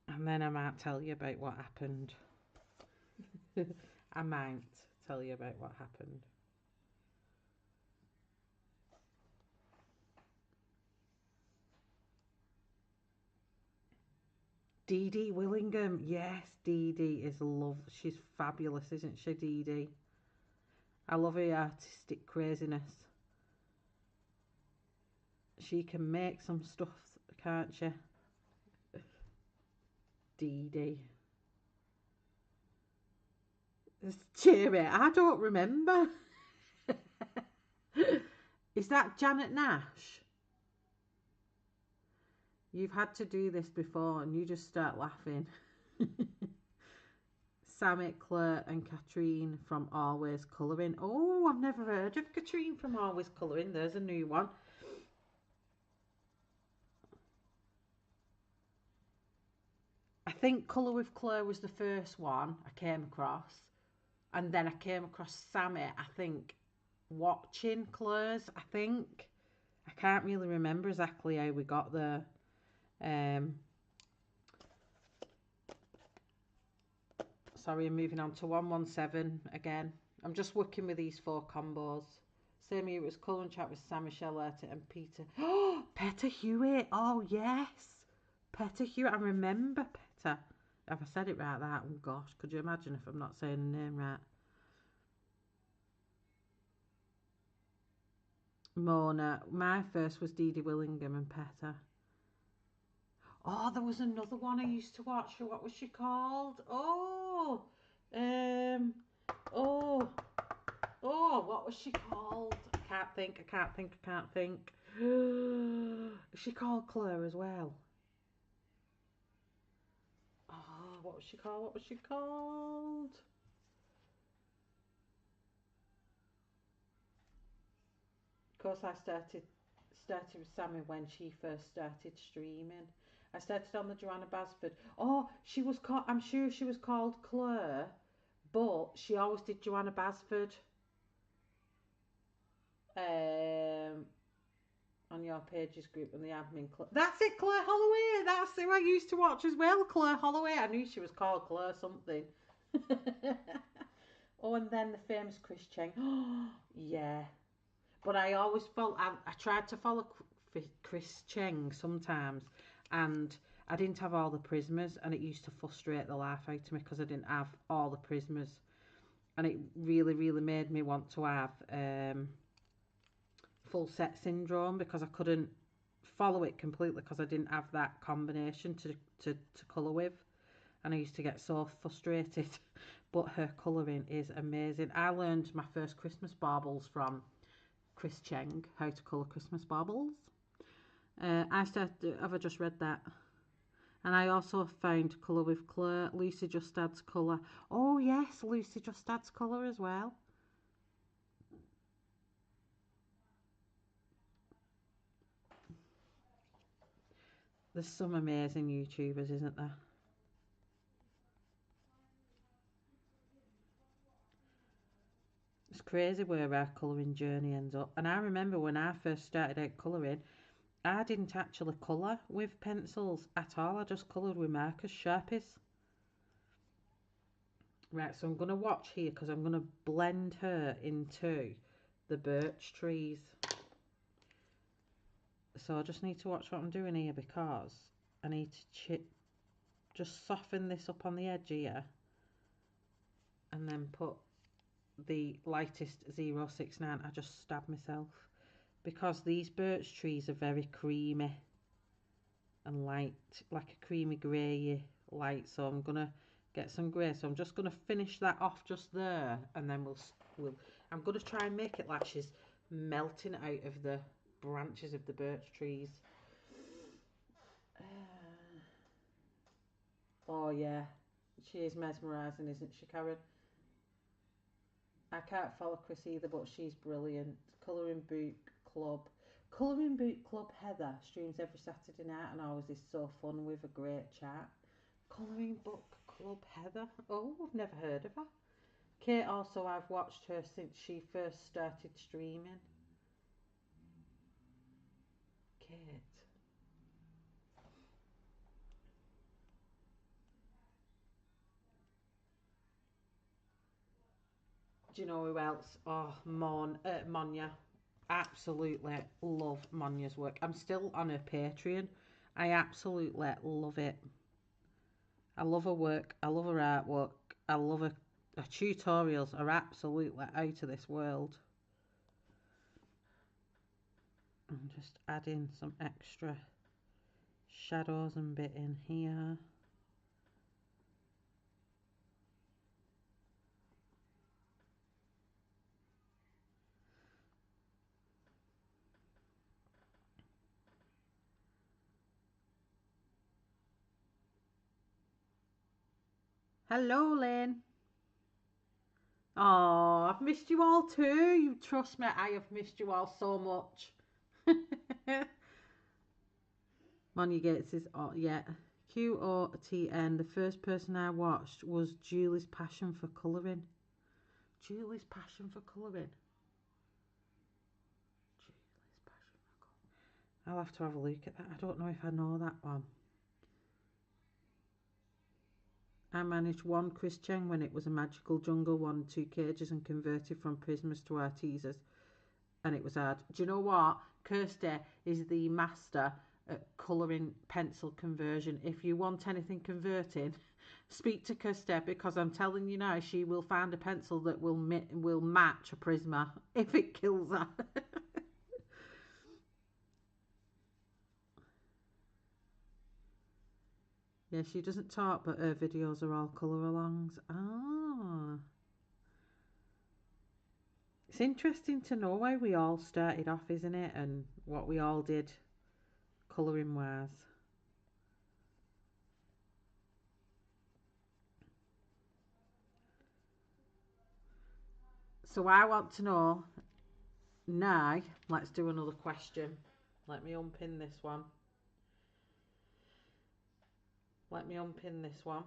And then I might tell you about what happened. I might tell you about what happened. Dee Dee Willingham. Yes, Dee Dee is love. She's fabulous, isn't she, Dee Dee? I love her artistic craziness. She can make some stuff, can't she? Dee Dee. Cheery. I don't remember. Is that Janet Nash? You've had to do this before and you just start laughing. Sammy, Claire and Katrine from Always Colouring. Oh, I've never heard of Katrine from Always Colouring. There's a new one. I think Colour with Claire was the first one I came across. And then I came across Sammy, I think, watching Claire's, I think. I can't really remember exactly how we got there. Sorry, I'm moving on to 117 again. I'm just working with these 4 combos. Same year it was Colour and Chat with Sam, Michelle Erta and Peter. Oh, Peter Hewitt. Oh, yes. Peter Hewitt. I remember Peter. Have I said it right, that? Oh, gosh. Could you imagine if I'm not saying the name right? Mona. My first was Dee Dee Willingham and Petter. Oh, there was another one I used to watch. What was she called? Oh, oh, what was she called? I can't think. Is she called Claire as well? Oh, what was she called? Of course, I started with Sammy when she first started streaming. I started on the Joanna Basford. Oh, she was called. I'm sure she was called Claire, but she always did Joanna Basford. On your pages group and the admin. That's it, Claire Holloway. That's who I used to watch as well, Claire Holloway. I knew she was called Claire something. Oh, and then the famous Chris Cheng. Oh, yeah. But I always felt I tried to follow Chris Cheng sometimes, and I didn't have all the prismas, and it used to frustrate the life out of me because I didn't have all the prismas, and it really, really made me want to have full set syndrome because I couldn't follow it completely because I didn't have that combination to colour with, and I used to get so frustrated. But her colouring is amazing. I learned my first Christmas baubles from Chris Cheng, how to colour Christmas baubles. Have I just read that? And I also found Colour with Claire. Lucy just adds colour. Oh yes, Lucy just adds colour as well. There's some amazing YouTubers, isn't there? It's crazy where our colouring journey ends up. And I remember when I first started out colouring, I didn't actually colour with pencils at all. I just coloured with markers, Sharpies. Right, so I'm going to watch here because I'm going to blend her into the birch trees. So I just need to watch what I'm doing here because I need to just soften this up on the edge here and then put the lightest 069. I just stabbed myself because these birch trees are very creamy and light, like a creamy grey light. So I'm gonna get some grey. So I'm just gonna finish that off just there, and then I'm gonna try and make it like she's melting out of the branches of the birch trees. Oh yeah, she is mesmerising, isn't she, Karen? I can't follow Chris either, but she's brilliant. Colouring Book Club. Colouring Book Club Heather streams every Saturday night and always is so fun with a great chat. Colouring Book Club Heather. Oh, I've never heard of her. Kate also, I've watched her since she first started streaming. Kate. Do you know who else? Oh, Monya. Absolutely love Monya's work. I'm still on her Patreon. I absolutely love it. I love her work. I love her artwork. I love her tutorials are absolutely out of this world. I'm just adding some extra shadows and bit in here. Hello, Lynn. Oh, I've missed you all too. You trust me, I have missed you all so much. Monya Gates is, oh yeah. QOTN, the first person I watched was Julie's passion for colouring. Julie's passion for colouring. Julie's passion for colouring. I'll have to have a look at that. I don't know if I know that one. I managed one Chris Cheng when it was a magical jungle, won 2 cages and converted from prismers to Arteasers. And it was hard. Do you know what? Kirsty is the master at colouring pencil conversion. If you want anything converting, speak to Kirsty, because I'm telling you now, she will find a pencil that will match a Prisma if it kills her. Yeah, she doesn't talk, but her videos are all colour-alongs. Ah. It's interesting to know why we all started off, isn't it? And what we all did colouring-wise. So I want to know now, let's do another question. Let me unpin this one. Let me unpin this one.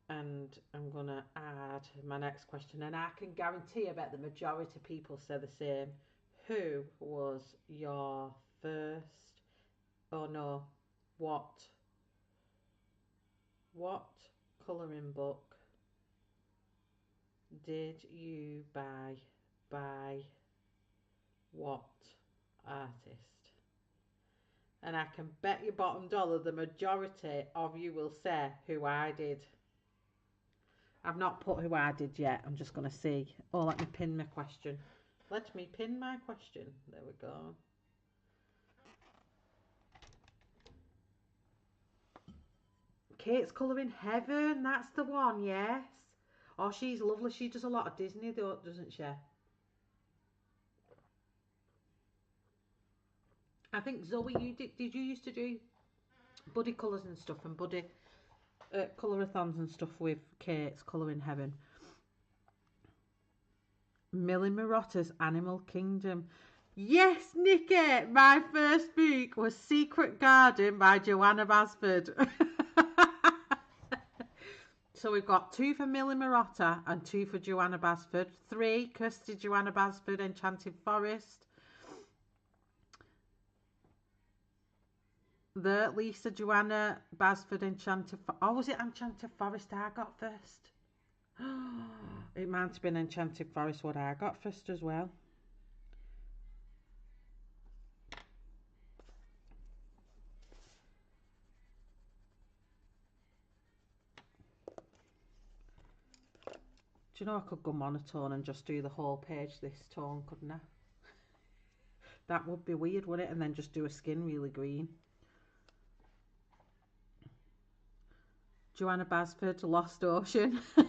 And I'm going to add my next question. And I can guarantee, I bet the majority of people say the same. Who was your first, oh no, what colouring book did you buy by what artist? And I can bet you bottom dollar the majority of you will say who I did. I've not put who I did yet. I'm just going to see. Oh, let me pin my question. Let me pin my question. There we go. Kate's Colouring Heaven. That's the one, yes. Oh, she's lovely. She does a lot of Disney, though, doesn't she? I think Zoe, you did you used to do buddy colours and stuff, and buddy colourathons and stuff with Kate's Colouring Heaven? Millie Marotta's Animal Kingdom. Yes, Nikki, my first book was Secret Garden by Joanna Basford. So we've got 2 for Millie Marotta and 2 for Joanna Basford. 3, Kirsty Joanna Basford, Enchanted Forest. The Lisa Joanna Basford, Enchanted Forest. Oh, was it Enchanted Forest I got first? It might have been Enchanted Forest what I got first as well. Do you know I could go monotone and just do the whole page this tone, couldn't I? That would be weird, wouldn't it? And then just do a skin really green. Joanna Basford, Lost Ocean. Do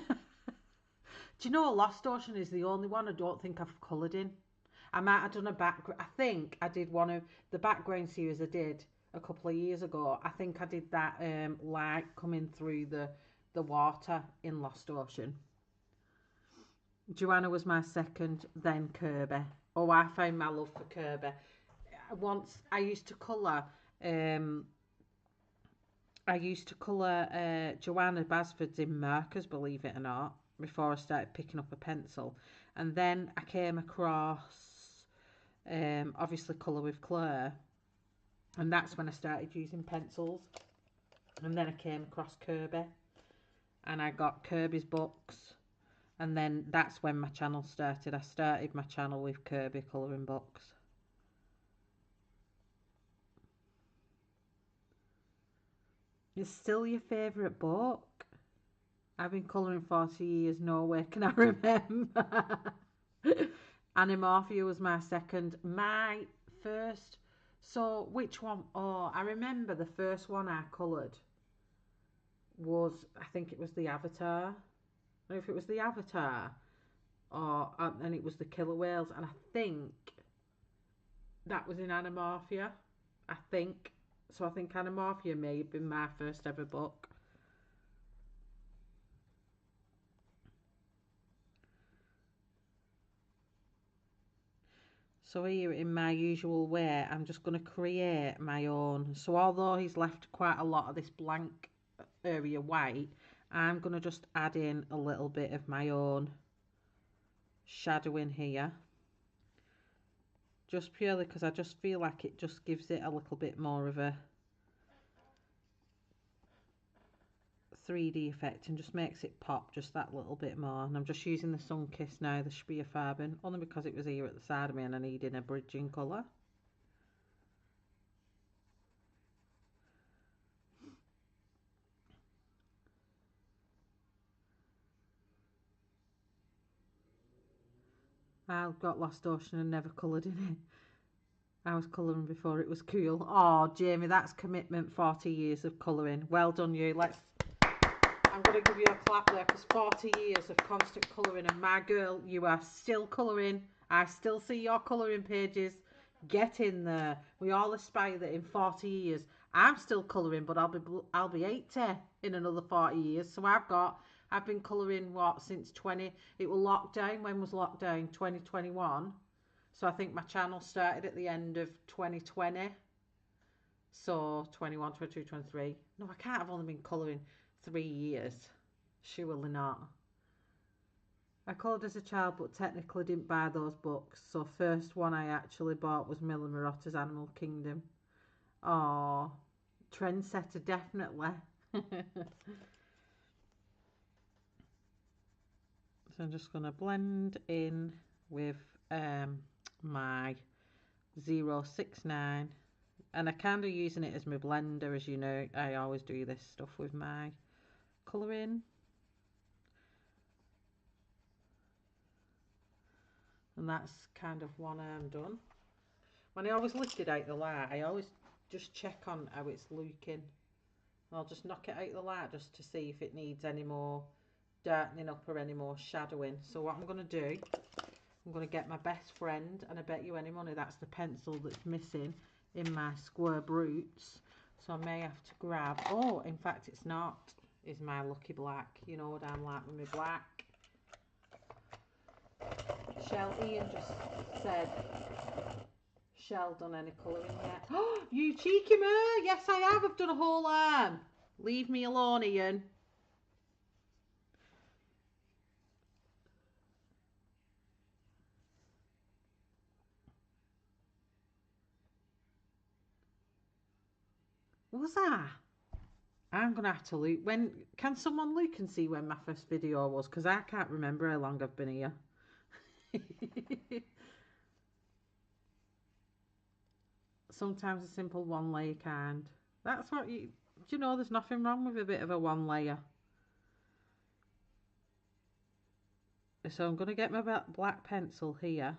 you know Lost Ocean is the only one I don't think I've coloured in? I might have done a background. I think I did one of the background series I did a couple of years ago. I think I did that light coming through the water in Lost Ocean. Joanna was my second, then Kerby. Oh, I found my love for Kerby. Once I used to colour Joanna Basford's in markers, believe it or not, before I started picking up a pencil. And then I came across, obviously, Colour with Claire. And that's when I started using pencils. And then I came across Kerby. And I got Kerby's books. And then that's when my channel started. I started my channel with Kerby colouring books. It's still your favourite book? I've been colouring 40 years, no way can I remember. Animorphia was my second. My first, so which one? Oh, I remember the first one I coloured was, I think it was the Avatar. I don't know if it was the Avatar or, and it was the killer whales, and I think that was in Animorphia, I think. So I think Animorphia may have been my first ever book. So here, in my usual way, I'm just going to create my own. So although he's left quite a lot of this blank area white, I'm going to just add in a little bit of my own shadowing here. Just purely because I just feel like it just gives it a little bit more of a 3D effect and just makes it pop just that little bit more. And I'm just using the Sunkiss now, the Spierfarben, only because it was here at the side of me and I needed a bridging colour. I got Lost Ocean and never coloured in it. I was colouring before it was cool. Oh, Jamie, that's commitment. 40 years of colouring. Well done, you. I'm going to give you a clap there, because 40 years of constant colouring, and my girl, you are still colouring. I still see your colouring pages. Get in there. We all aspire that in 40 years. I'm still colouring, but I'll be 80 in another 40 years. So I've been colouring since 20. It was lockdown. When was lockdown? 2021. So I think my channel started at the end of 2020. So 21, 22, 23. No, I can't have only been colouring 3 years. Surely not. I coloured as a child, but technically didn't buy those books. So first one I actually bought was Miller Marotta's Animal Kingdom. Oh, trendsetter, definitely. So I'm just going to blend in with my 069, and I kind of using it as my blender. As you know, I always do this stuff with my colouring, and that's kind of one I'm done. When I always lift it out the light, I always just check on how it's looking. I'll just knock it out the light just to see if it needs any more darkening up or any more shadowing. So what I'm going to do, I'm going to get my best friend, and I bet you any money that's the pencil that's missing in my square brutes. So I may have to grab, oh, in fact it's not, is my lucky black. You know what I'm like with my black. Ian just said, Shell done any colouring yet? Oh, you cheeky mer! Yes I have, I've done a whole arm. Leave me alone, Ian. What was that? I'm gonna have to look. When can someone look and see when my first video was? Because I can't remember how long I've been here. Sometimes a simple one layer kind. That's what you. Do you know? There's nothing wrong with a bit of a one layer. So I'm gonna get my black pencil here,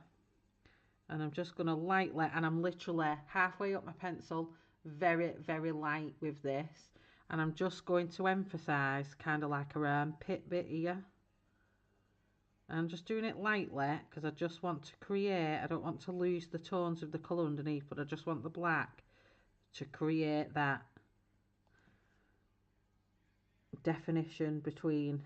and I'm just gonna lightly, and I'm literally halfway up my pencil, very very light with this. And I'm just going to emphasize kind of like a pit bit here. And I'm just doing it lightly because I just want to create, I don't want to lose the tones of the colour underneath, but I just want the black to create that definition between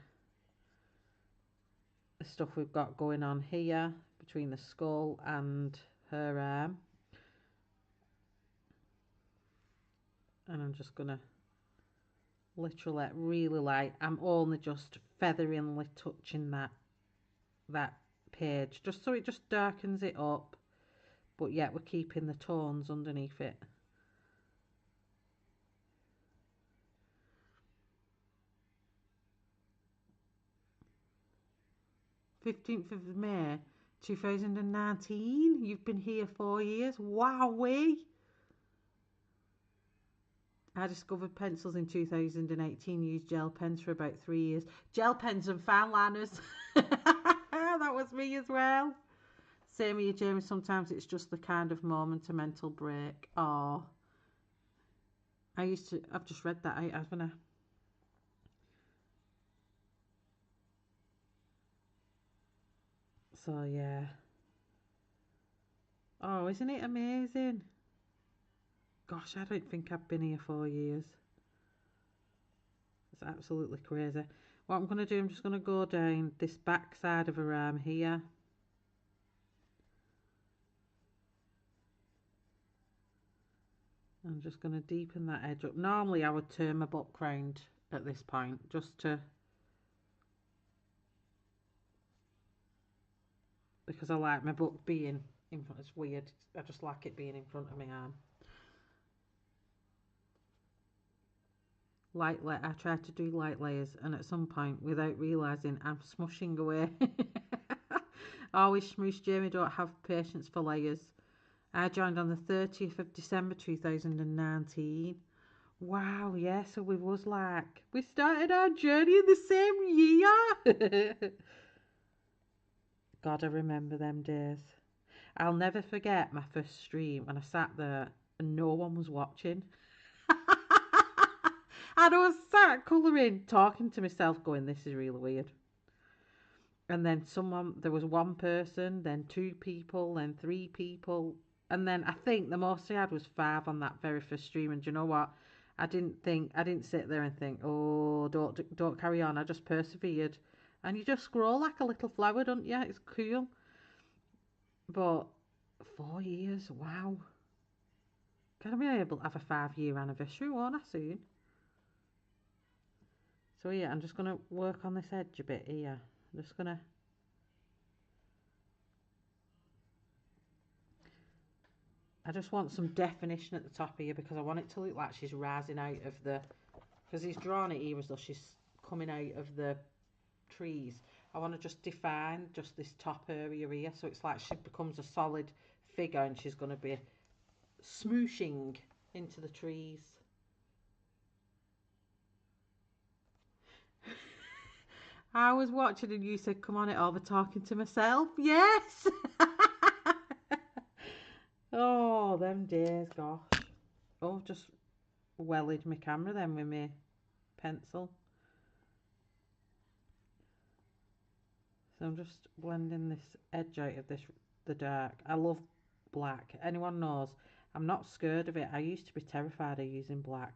the stuff we've got going on here, between the skull and her arm. And I'm just going to literally really light, I'm only just featheringly touching that page, just so it just darkens it up, but yet we're keeping the tones underneath it. May 15th 2019. You've been here 4 years. Wowee! I discovered pencils in 2018, used gel pens for about 3 years. Gel pens and fine liners. That was me as well. Same with you, Jamie. Sometimes it's just the kind of moment, a mental break. Oh, I've just read that out, haven't I? So, yeah. Oh, isn't it amazing? Gosh, I don't think I've been here 4 years. It's absolutely crazy. What I'm going to do, I'm just going to go down this back side of her arm here. I'm just going to deepen that edge up. Normally I would turn my book round at this point, just to, because I like my book being in front. It's weird. I just like it being in front of my arm. I tried to do light layers, and at some point, without realising, I'm smushing away. Always smoosh, Jamie, don't have patience for layers. I joined on the 30th of December 2019. Wow, yeah, so we started our journey in the same year. God, I remember them days. I'll never forget my first stream when I sat there and no one was watching. And I was sat colouring, talking to myself, going, this is really weird. And then there was one person, then two people, then three people. And then I think the most I had was 5 on that very first stream. And do you know what? I didn't sit there and think, oh, don't carry on. I just persevered. And you just grow like a little flower, don't you? It's cool. But 4 years, wow. Gonna be able to have a 5-year anniversary, won't I, soon? So yeah, I'm just gonna work on this edge a bit here. I'm just gonna. I just want some definition at the top here because I want it to look like she's rising out of the. Because he's drawn it here as though she's coming out of the trees. I want to just define just this top area here, so it's like she becomes a solid figure and she's going to be smooshing into the trees. I was watching and you said, come on, it over talking to myself. Yes! Oh, them days, gosh. Oh, I've just wellied my camera then with my pencil. So I'm just blending this edge out of the dark. I love black. Anyone knows, I'm not scared of it. I used to be terrified of using black,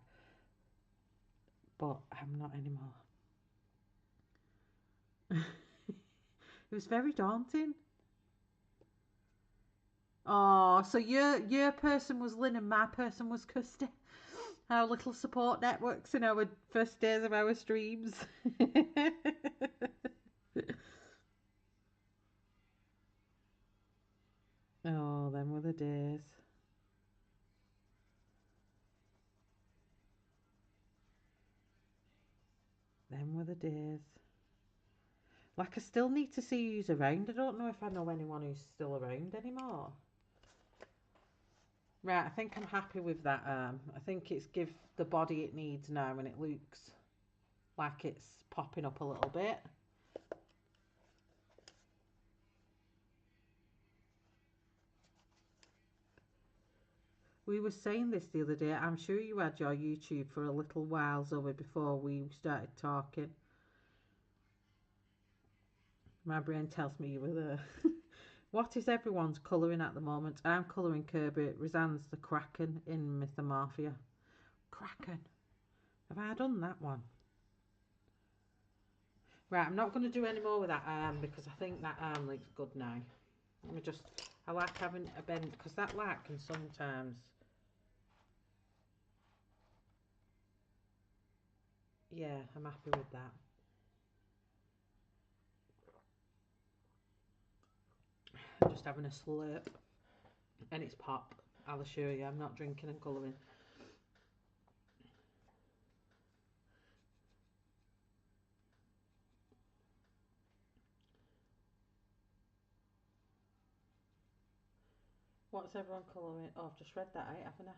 but I'm not anymore. It was very daunting. Oh, so your person was Lynn and my person was Kirsty. Our little support networks in our first days of our streams. Oh, them were the days. Them were the days. Like, I still need to see who's around. I don't know if I know anyone who's still around anymore. Right, I think I'm happy with that arm. I think it's give the body it needs now and it looks like it's popping up a little bit. We were saying this the other day. I'm sure you had your YouTube for a little while, Zoe, before we started talking. My brain tells me you were there. What is everyone's colouring at the moment? I'm colouring Kerby Rosanes the Kraken in Mythomorphia. Kraken. Have I done that one? Right, I'm not going to do any more with that arm because I think that arm looks good now. Let me just, I like having a bend because that light can sometimes. Yeah, I'm happy with that. I'm just having a slurp and it's pop. I'll assure you, I'm not drinking and colouring. What's everyone colouring? Oh, I've just read that out, haven't I?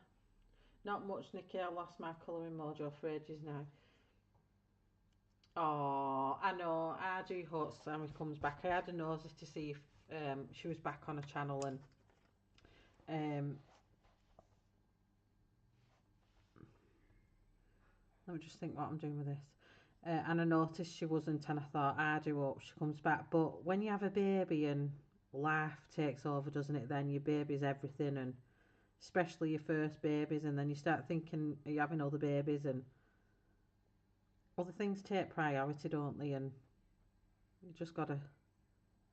Not much, Nikki. I lost my colouring mojo for ages now. Oh, I know. I do hope Sammy comes back. I had a nosy to see if She was back on a channel, and let me just think what I'm doing with this. And I noticed she wasn't, and I thought, I do hope she comes back. But when you have a baby and life takes over, doesn't it? Then your baby's everything, and especially your first babies, and then you start thinking, are you having other babies, and other things take priority, don't they? And you just got to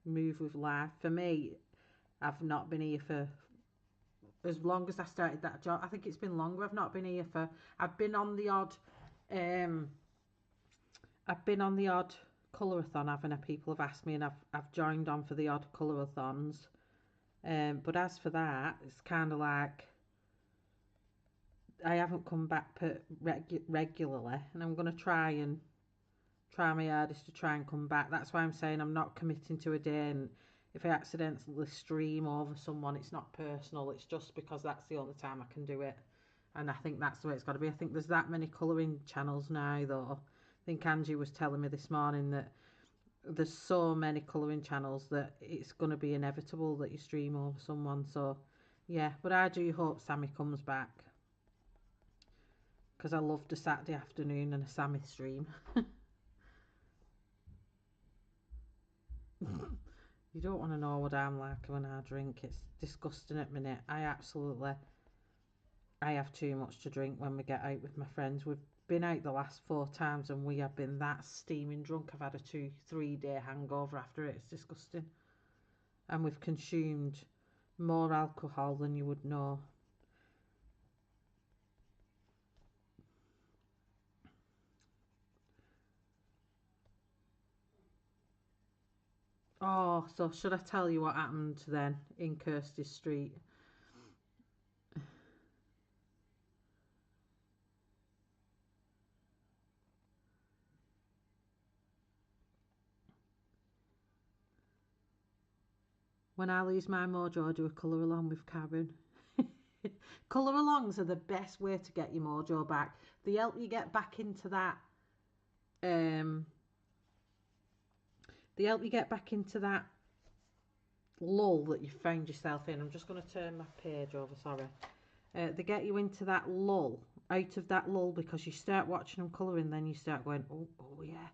move with life. For me, I've not been here for as long as I started that job. I think it's been longer. I've not been here for. I've been on the odd. I've been on the odd colourathon, haven't I? People have asked me, and I've joined on for the odd colourathons. But as for that, it's kind of like I haven't come back regularly, and I'm going to try my hardest to try and come back. That's why I'm saying I'm not committing to a day, and if I accidentally stream over someone, it's not personal, it's just because that's the only time I can do it. And I think that's the way it's got to be. I think there's that many colouring channels now, though. I think Angie was telling me this morning that there's so many colouring channels that it's going to be inevitable that you stream over someone. So yeah, but I do hope Sammy comes back, because I loved a Saturday afternoon and a Sammy stream. You don't want to know what I'm like when I drink. It's disgusting at the minute. I have too much to drink when we get out with my friends. We've been out the last 4 times and we have been that steaming drunk. I've had a 2-3 day hangover after it. It's disgusting. And we've consumed more alcohol than you would know. Oh, so should I tell you what happened then in Kirsty Street? When I lose my mojo, I do a colour along with Karen. Colour alongs are the best way to get your mojo back. They help you get back into that. They help you get back into that lull that you found yourself in. I'm just going to turn my page over, sorry. They get you into that lull, out of that lull, because you start watching them colouring, then you start going, oh yeah,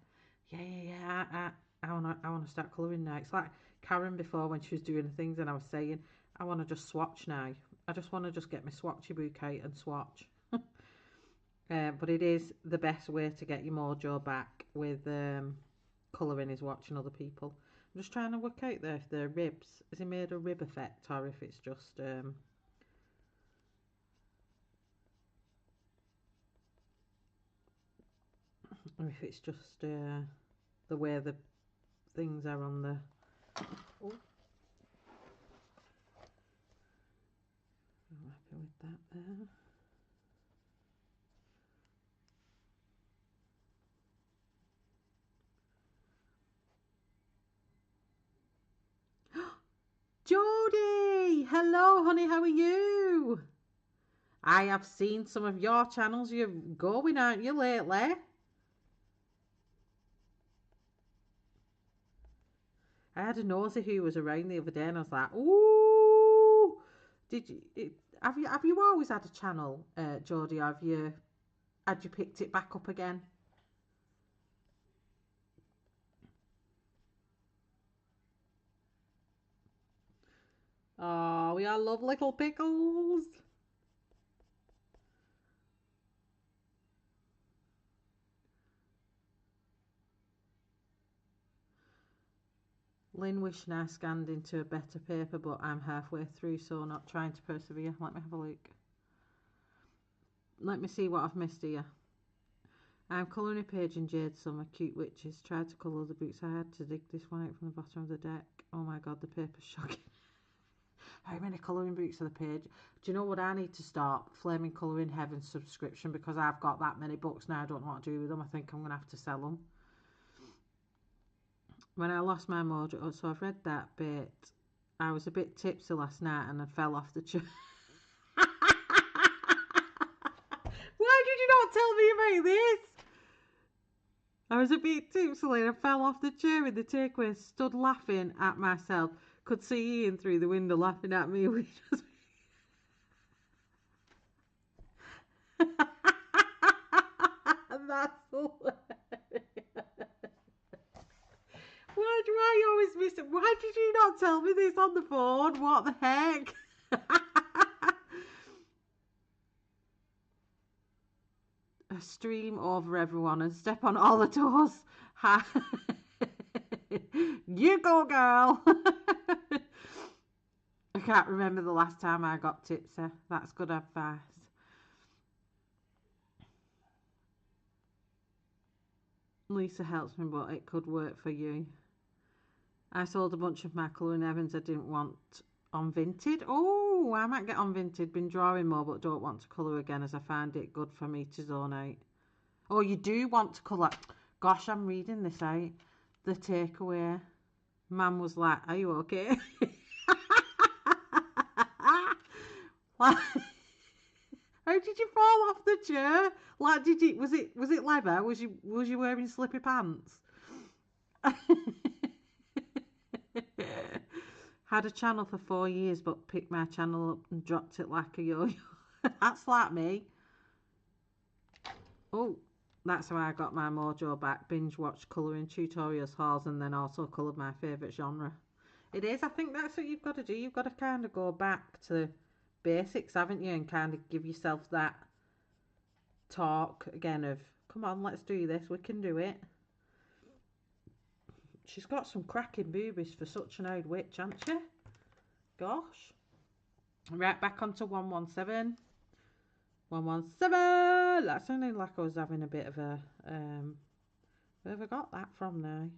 I want to start colouring now. It's like Karen before when she was doing the things, and I was saying, I want to just swatch now. I just want to just get my swatchy book out and swatch. But it is the best way to get your mojo back with colouring, is watching other people. I'm just trying to work out there if they're ribs. Is it made a rib effect, or if it's just the way the things are on the. Oh. I'm happy with that there. Jodie! Hello, honey, how are you? I have seen some of your channels. You're going, aren't you, lately? I had a nosy who was around the other day, and I was like, ooh! Have you always had a channel, Jodie? Had you picked it back up again? Oh, we all love little pickles. Lynn wishing I scanned into a better paper, but I'm halfway through, so not trying to persevere. Let me have a look. Let me see what I've missed here. I'm colouring a page in Jade Summer, Cute Witches. Tried to colour the books. I had to dig this one out from the bottom of the deck. Oh my god, the paper's shocking. How many colouring books are the page? Do you know what I need to start? Flaming Colouring Heaven subscription, because I've got that many books now. I don't know what to do with them. I think I'm going to have to sell them. When I lost my mojo, so I've read that bit. I was a bit tipsy last night and I fell off the chair. Why did you not tell me about this? I was a bit tipsy and I fell off the chair in the takeaway and stood laughing at myself. Could see Ian through the window laughing at me. We just... That's hilarious. Why do I always miss it? Why did you not tell me this on the phone? What the heck? A stream over everyone and step on all the toes. You go, girl. I can't remember the last time I got tipsy. That's good advice. Lisa helps me, but it could work for you. I sold a bunch of my colouring Evans I didn't want on Vinted. Oh, I might get on Vinted. Been drawing more, but don't want to colour again as I find it good for me to zone out. Oh, you do want to colour. Gosh, I'm reading this out. The takeaway. Mum was like, "Are you okay?" Like, how did you fall off the chair? Like, did you? Was it leather? Was you wearing slippy pants? Had a channel for 4 years, but picked my channel up and dropped it like a yo-yo. That's like me. Oh, that's how I got my mojo back. Binge watched colouring tutorials, hauls, and then also coloured my favourite genre. It is. I think that's what you've got to do. You've got to kind of go back to basics, haven't you? And kind of give yourself that talk again of, come on, let's do this. We can do it. She's got some cracking boobies for such an old witch, hasn't she? Gosh. Right, back onto 117. 117. That sounded like I was having a bit of a where have I got that from now?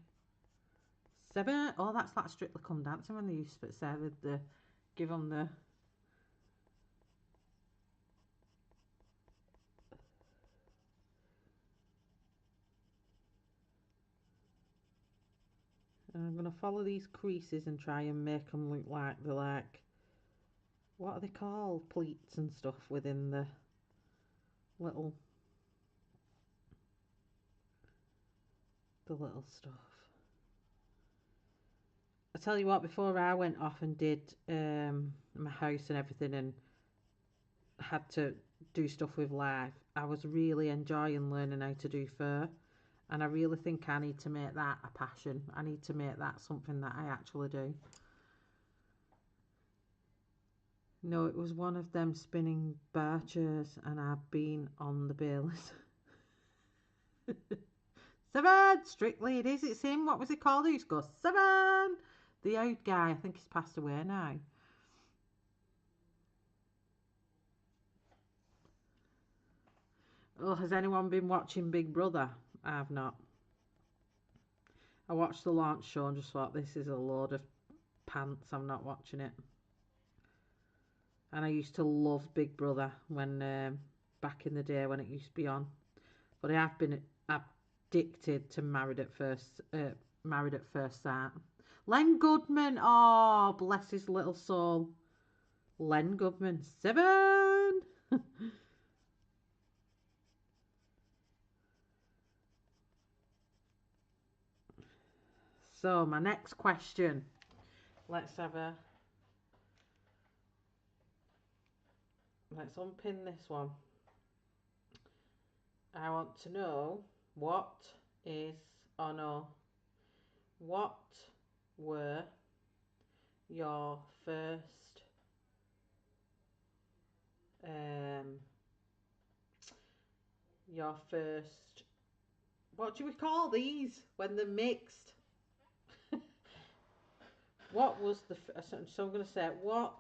7. Oh, that's like Strictly Come Dancing when they used to say with the give them the and I'm going to follow these creases and try and make them look like they're like, what are they called? Pleats and stuff within the little stuff. I tell you what, before I went off and did my house and everything and had to do stuff with life, I was really enjoying learning how to do fur. And I really think I need to make that a passion. I need to make that something that I actually do. No, it was one of them spinning bar chairs and I've been on the Baileys. 7! Strictly it is. It's him. What was it called? He used to go 7! The old guy. I think he's passed away now. Oh, has anyone been watching Big Brother? I've not. I watched the launch show and just thought, this is a load of pants. I'm not watching it. And I used to love Big Brother when back in the day when it used to be on. But I have been addicted to Married at First Sight. Len Goodman, oh bless his little soul. Len Goodman, 7. So my next question. Let's unpin this one. I want to know what were your first what do we call these when they're mixed? What was the so I'm going to say, what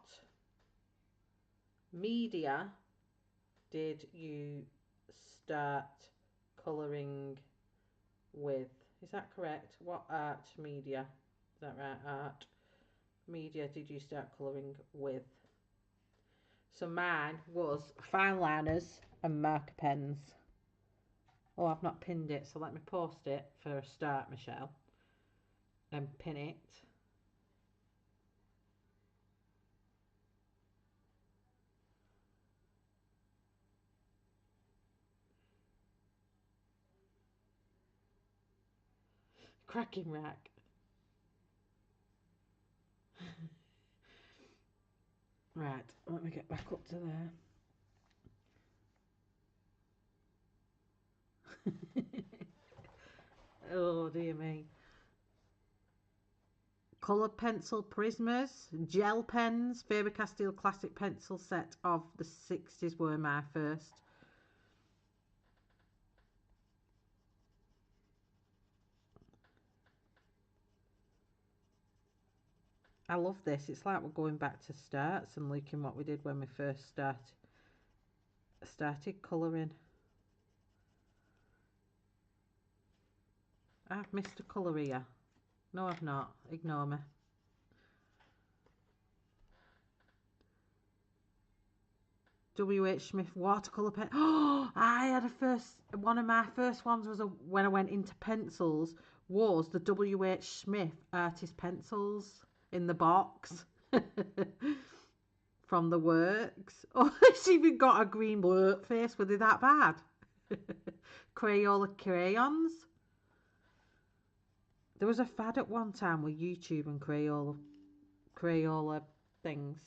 media did you start colouring with? Is that correct? What art media? Is that right? Art media did you start colouring with? So mine was fine liners and marker pens. Oh, I've not pinned it, so let me post it for a start, Michelle, and pin it. Cracking rack. Right, let me get back up to there. Oh dear me. Coloured pencil prismers, gel pens, Faber-Castell classic pencil set of the 60s were my first. I love this. It's like we're going back to starts and looking what we did when we first started colouring. I've missed a colour here. No, I've not. Ignore me. W.H. Smith watercolour pen. Oh, I had one of my first ones was when I went into pencils was the W.H. Smith artist pencils in the box from the works. Oh, it's even got a green blurt face. Were they that bad? Crayola crayons. There was a fad at one time with YouTube and Crayola things.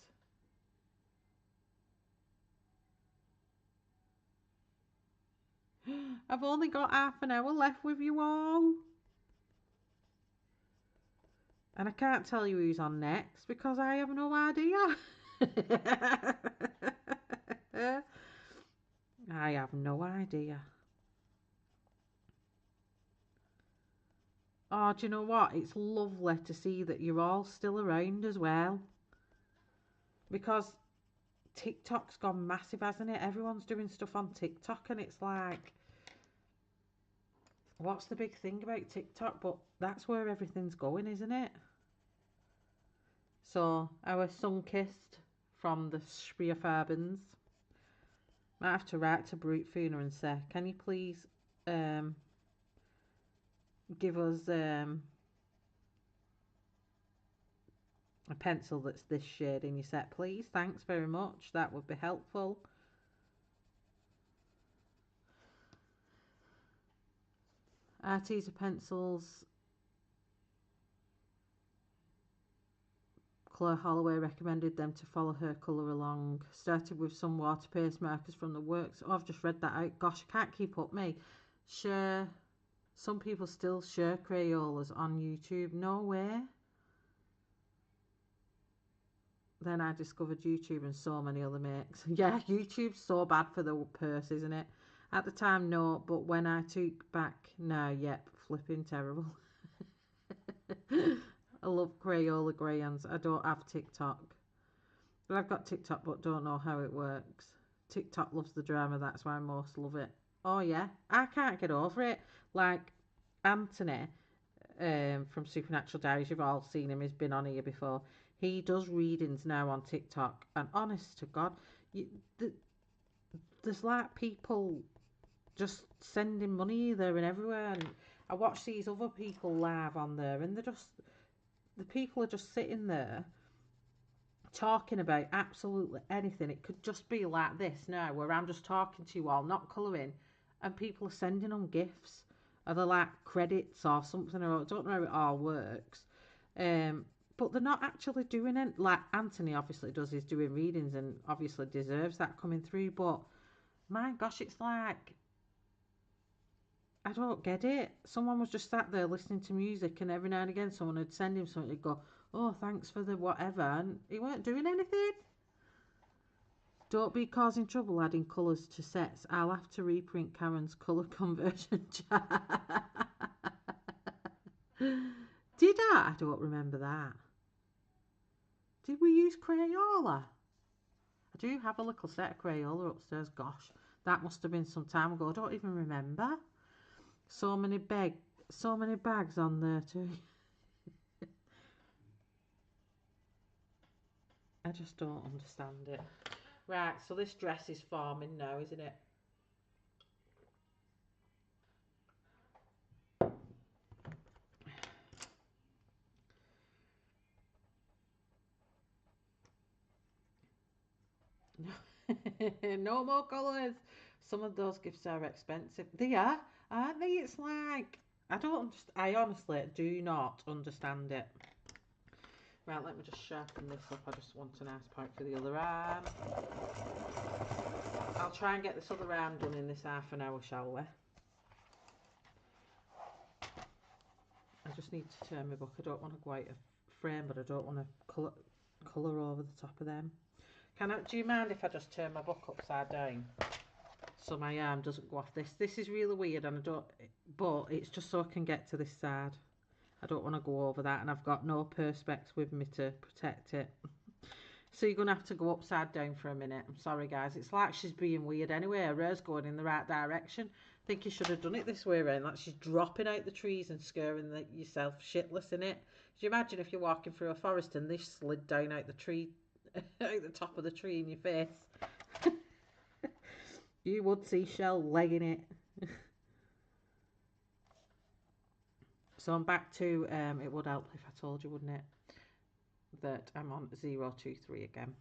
I've only got half an hour left with you all. And I can't tell you who's on next because I have no idea. I have no idea. Oh, do you know what? It's lovely to see that you're all still around as well. Because TikTok's gone massive, hasn't it? Everyone's doing stuff on TikTok and it's like, what's the big thing about TikTok? But that's where everything's going, isn't it? So, our sun-kissed from the Spearfarbens might have to write to Brutfuner and say, can you please give us a pencil that's this shade in your set, please? Thanks very much. That would be helpful. Arteza pencils. Claire Holloway recommended them to follow her colour along. Started with some water paste markers from the works. Oh, I've just read that out. Gosh, I can't keep up, me. Share. Some people still share Crayolas on YouTube. No way. Then I discovered YouTube and so many other makes. Yeah, YouTube's so bad for the purse, isn't it? At the time, no, but when I took back, no, yep, flipping terrible. I love Crayola crayons. I don't have TikTok. But I've got TikTok but don't know how it works. TikTok loves the drama, that's why I most love it. Oh yeah, I can't get over it. Like Anthony from Supernatural Diaries, you've all seen him, he's been on here before. He does readings now on TikTok, and honest to God, there's like people just sending money there and everywhere. And I watch these other people live on there, and the people are just sitting there talking about absolutely anything. It could just be like this now, where I'm just talking to you all, not colouring, and people are sending them gifts. Are they like credits or something? Or I don't know how it all works. But they're not actually doing it. Like Anthony obviously does, he's doing readings and obviously deserves that coming through. But my gosh, it's like, I don't get it. Someone was just sat there listening to music, and every now and again someone would send him something. He'd go, oh, thanks for the whatever, and he weren't doing anything. Don't be causing trouble adding colours to sets. I'll have to reprint Karen's colour conversion chart. Did I? I don't remember that. Did we use Crayola? I do have a little set of Crayola upstairs. Gosh, that must have been some time ago. I don't even remember. So many bags on there too. I just don't understand it. Right, so this dress is forming now, isn't it? No more colours. Some of those gifts are expensive. They are, aren't they? It's like, I honestly do not understand it. Right, let me just sharpen this up. I just want a nice point for the other arm. I'll try and get this other arm done in this half an hour, shall we? I just need to turn my book. I don't want to go out of frame, but I don't want to colour over the top of them. Do you mind if I just turn my book upside down so my arm doesn't go off this? This is really weird, and but it's just so I can get to this side. I don't want to go over that, and I've got no perspex with me to protect it. So you're going to have to go upside down for a minute. I'm sorry, guys. It's like she's being weird anyway. Her hair's going in the right direction. I think you should have done it this way around. Like she's dropping out the trees and scaring yourself shitless in it. Could you imagine if you're walking through a forest and this slid down out the tree, out the top of the tree in your face? You would see Shell legging it. So I'm back to, it would help if I told you, wouldn't it, that I'm on 023 again.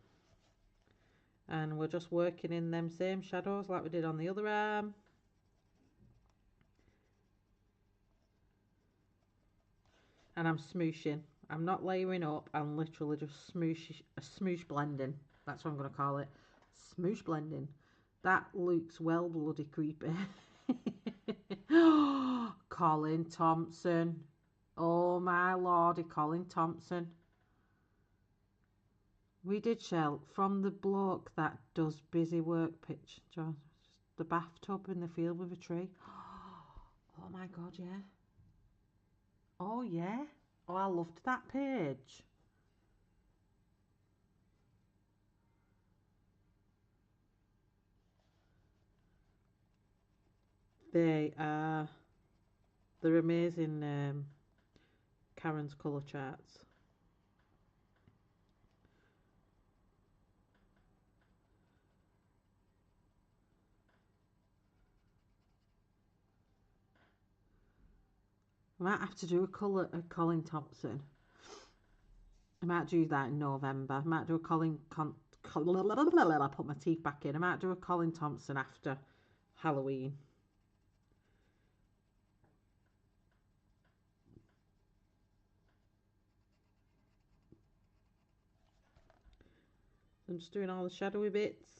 And we're just working in them same shadows like we did on the other arm. And I'm smooshing. I'm not layering up. I'm literally just smoosh blending. That's what I'm going to call it. Smoosh blending. That looks well bloody creepy. Colin Thompson. Oh my lordy, Colin Thompson. We did, Shell, from the bloke that does busy work pitch. The bathtub in the field with a tree. Oh my god, yeah. Oh yeah. Oh, I loved that page. They're amazing, Karen's colour charts. I might have to do a Colin Thompson. I might do that in November. I might do a I put my teeth back in. I might do a Colin Thompson after Halloween. I'm just doing all the shadowy bits.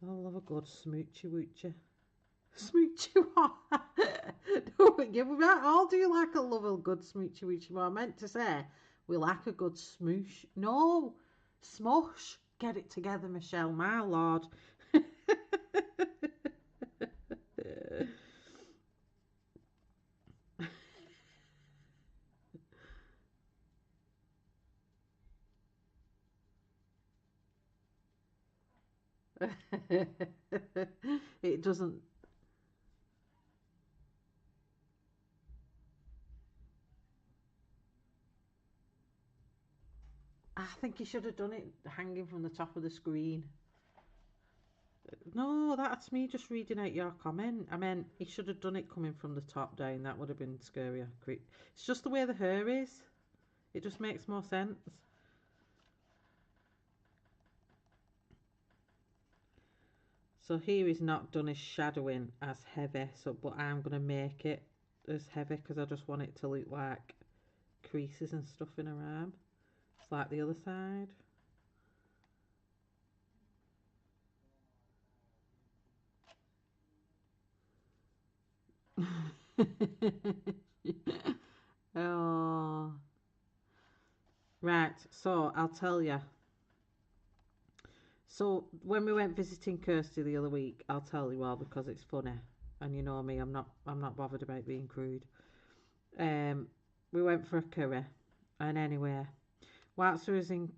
I love a good smoochy woocher. Smoochy what? Yeah, we might all do like a love a good smoochy woocher. What I meant to say, we like a good smoosh. No, smush. Get it together, Michelle, my lord. It doesn't. I think you should have done it hanging from the top of the screen. No, that's me just reading out your comment. I mean, he should have done it coming from the top down. That would have been scarier. It's just the way the hair is. It just makes more sense. So here he's not done his shadowing as heavy, but I'm going to make it as heavy because I just want it to look like creases and stuff in her arm. It's like the other side. Oh. Right, so I'll tell you. So when we went visiting Kirsty the other week, I'll tell you all because it's funny, and you know me, I'm not bothered about being crude. We went for a curry, and anyway, whilst we was in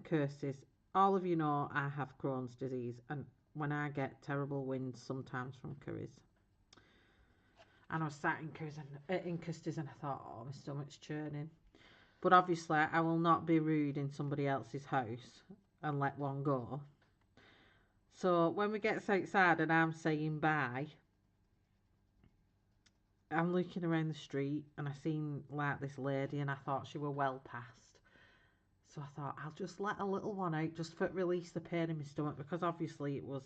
Kirsty's, all of you know I have Crohn's disease, and when I get terrible winds sometimes from curries, and I was sat in Kirsty's, and I thought, oh, my stomach's churning. But obviously, I will not be rude in somebody else's house and let one go. So when we get outside and I'm saying bye, I'm looking around the street and I seen like this lady and I thought she were well past. So I thought I'll just let a little one out just for release the pain in my stomach because obviously it was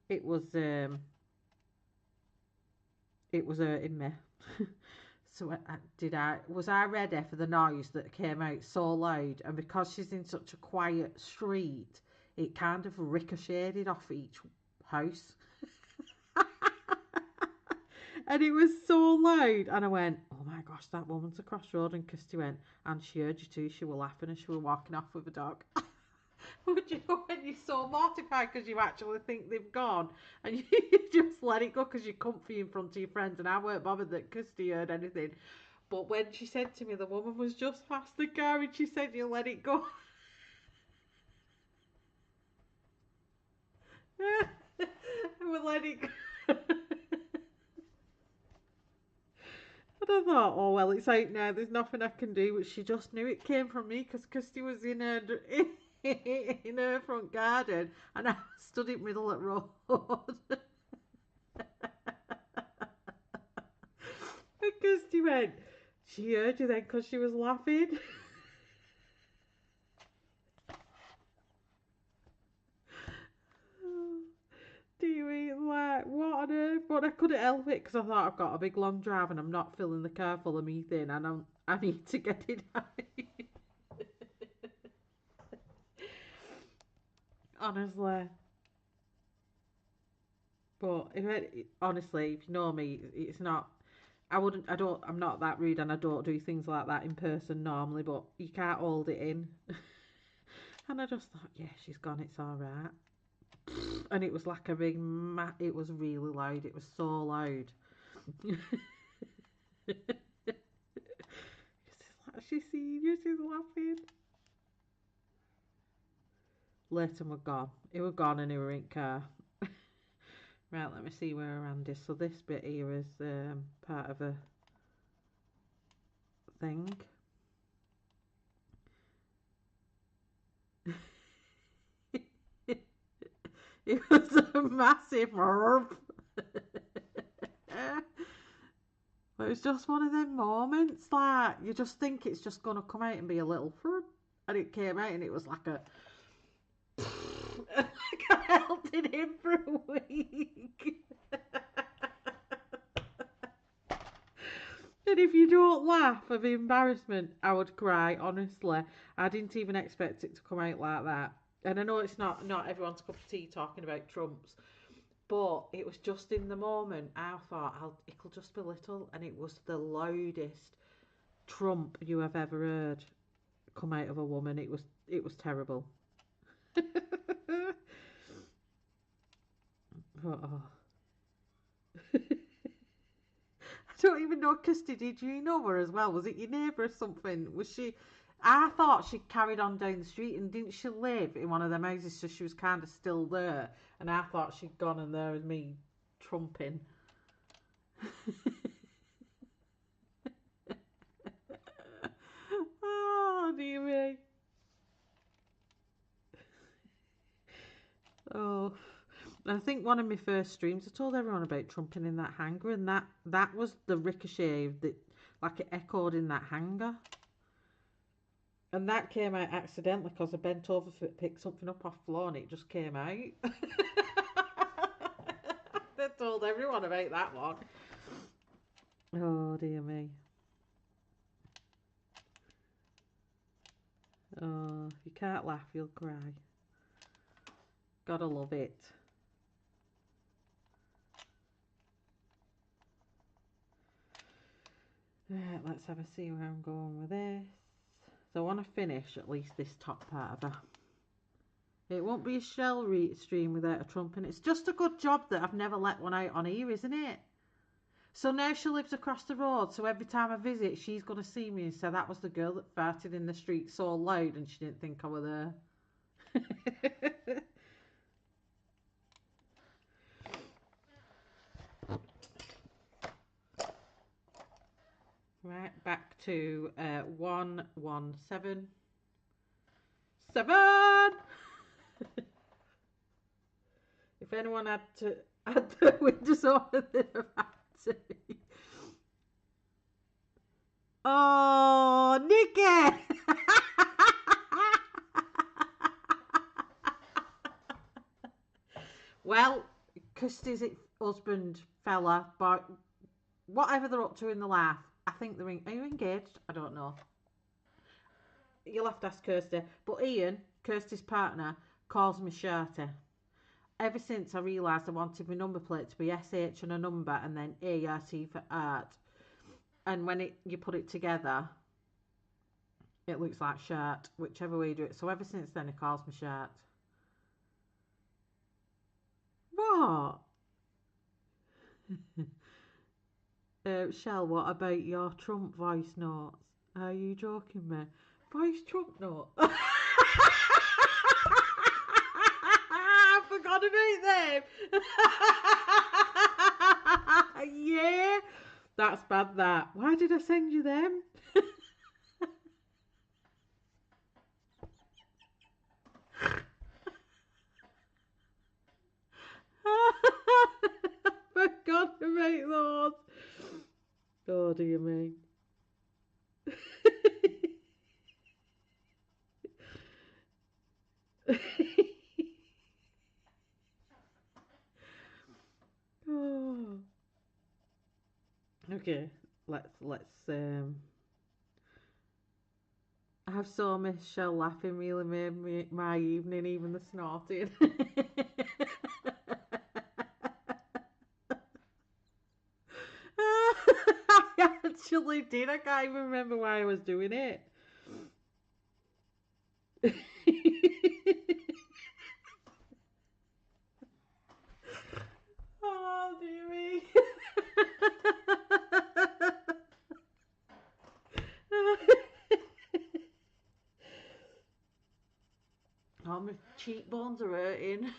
it was hurting me. So was I ready for the noise that came out so loud? And because she's in such a quiet street, it kind of ricocheted off each house. And it was so loud. And I went, oh my gosh, that woman's across the road. And Kirsty went, and she heard you too. She were laughing and she were walking off with a dog. Would you know when you're so mortified because you actually think they've gone and you just let it go because you're comfy in front of your friends, and I weren't bothered that Kirsty heard anything. But when she said to me the woman was just past the car and she said you let it go. And we let it go. And I thought, oh well, it's out now, there's nothing I can do. But she just knew it came from me because Kirsty was in her in her front garden and I stood in the middle of the road. And Kirsty went, she heard you then because she was laughing. Do you mean like what on earth? But I couldn't help it because I thought I've got a big long drive and I'm not filling the car full of methane and I need to get it out. Honestly. But honestly, if you know me, it's not. I'm not that rude, and I don't do things like that in person normally. But you can't hold it in. And I just thought, yeah, she's gone. It's all right. And it was like a big. It was really loud. It was so loud. She's seen you. She's laughing. Later, we're gone. It were gone, and it were in car. Right, let me see where around is. So this bit here is part of a thing. It was a massive herb. But it was just one of them moments, like you just think it's just gonna come out and be a little fruit, and it came out and it was like a. Like I held it in for a week. And if you don't laugh of embarrassment, I would cry, honestly. I didn't even expect it to come out like that. And I know it's not everyone's cup of tea talking about Trumps, but it was just in the moment. I thought it'll just be little, and it was the loudest Trump you have ever heard come out of a woman. It was terrible. Oh. I don't even know, Kirsty, did you know her as well? Was it your neighbour or something? Was she? I thought she carried on down the street, and didn't she live in one of them houses, so she was kind of still there, and I thought she'd gone, and there was me trumping. Oh, dear me. Oh. I think one of my first streams, I told everyone about trumping in that hangar, and that was the ricochet that, like, it echoed in that hangar. And that came out accidentally because I bent over to pick something up off the floor and it just came out. I told everyone about that one. Oh, dear me. Oh, if you can't laugh, you'll cry. Gotta love it. Right, let's have a see where I'm going with this. So I want to finish at least this top part of her. It won't be a shell stream without a trump, and it's just a good job that I've never let one out on here, isn't it? So now she lives across the road, so every time I visit, she's going to see me and say that was the girl that farted in the street so loud and she didn't think I were there. Right, back to 117. 7! If anyone had to add the windows over, they'd have had to. Oh, Nikki! Well, Kirsty's husband, fella, but whatever they're up to in the life, I think they're are you engaged? I don't know. You'll have to ask Kirsty. But Ian, Kirsty's partner, calls me Shirty. Ever since I realised I wanted my number plate to be SH and a number and then ART for art. And when you put it together, it looks like shirt, whichever way you do it. So ever since then, he calls me Shirt. What? Shell, what about your Trump voice notes? Are you joking me? Voice Trump note? I forgot about them. Yeah, that's bad that. Why did I send you them? Forgot about those. Oh dear me. Oh. Okay, let's I saw Michelle laughing really made my evening, even the snorting. I actually did. I can't even remember why I was doing it. Oh dear me. Oh, my cheekbones are hurting.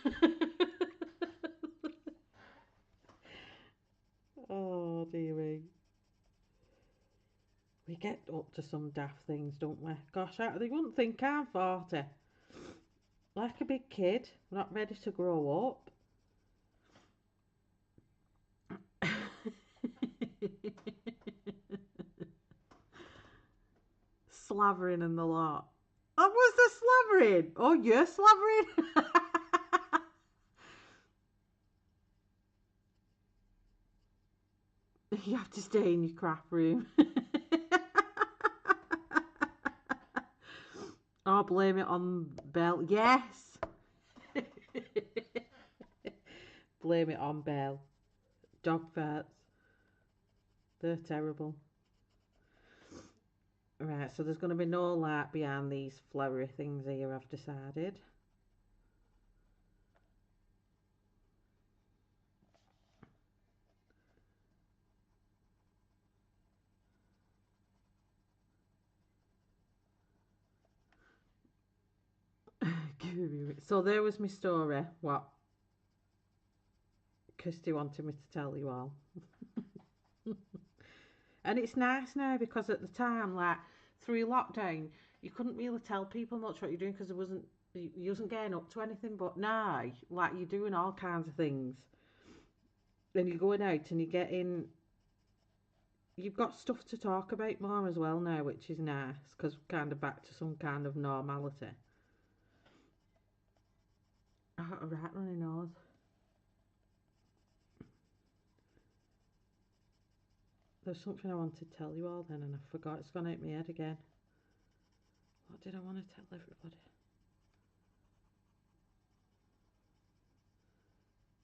Oh dear me. We get up to some daft things, don't we? Gosh, they wouldn't think I'm 40. Like a big kid, not ready to grow up. Slavering and the lot. Oh, was the slavering? Oh, you're slavering? You have to stay in your crap room. Oh, blame it on Belle. Yes. Blame it on Belle. Dog farts. They're terrible. Right, so there's going to be no light behind these flowery things here, I've decided. So there was my story, what Kirsty wanted me to tell you all. And it's nice now because at the time, like through lockdown, you couldn't really tell people much what you're doing because you wasn't getting up to anything. But now, like you're doing all kinds of things, and you're going out and you're getting, you've got stuff to talk about more as well now, which is nice because we're kind of back to some kind of normality. I got a right runny nose. There's something I wanted to tell you all then, and I forgot. It's gone out my head again. What did I want to tell everybody?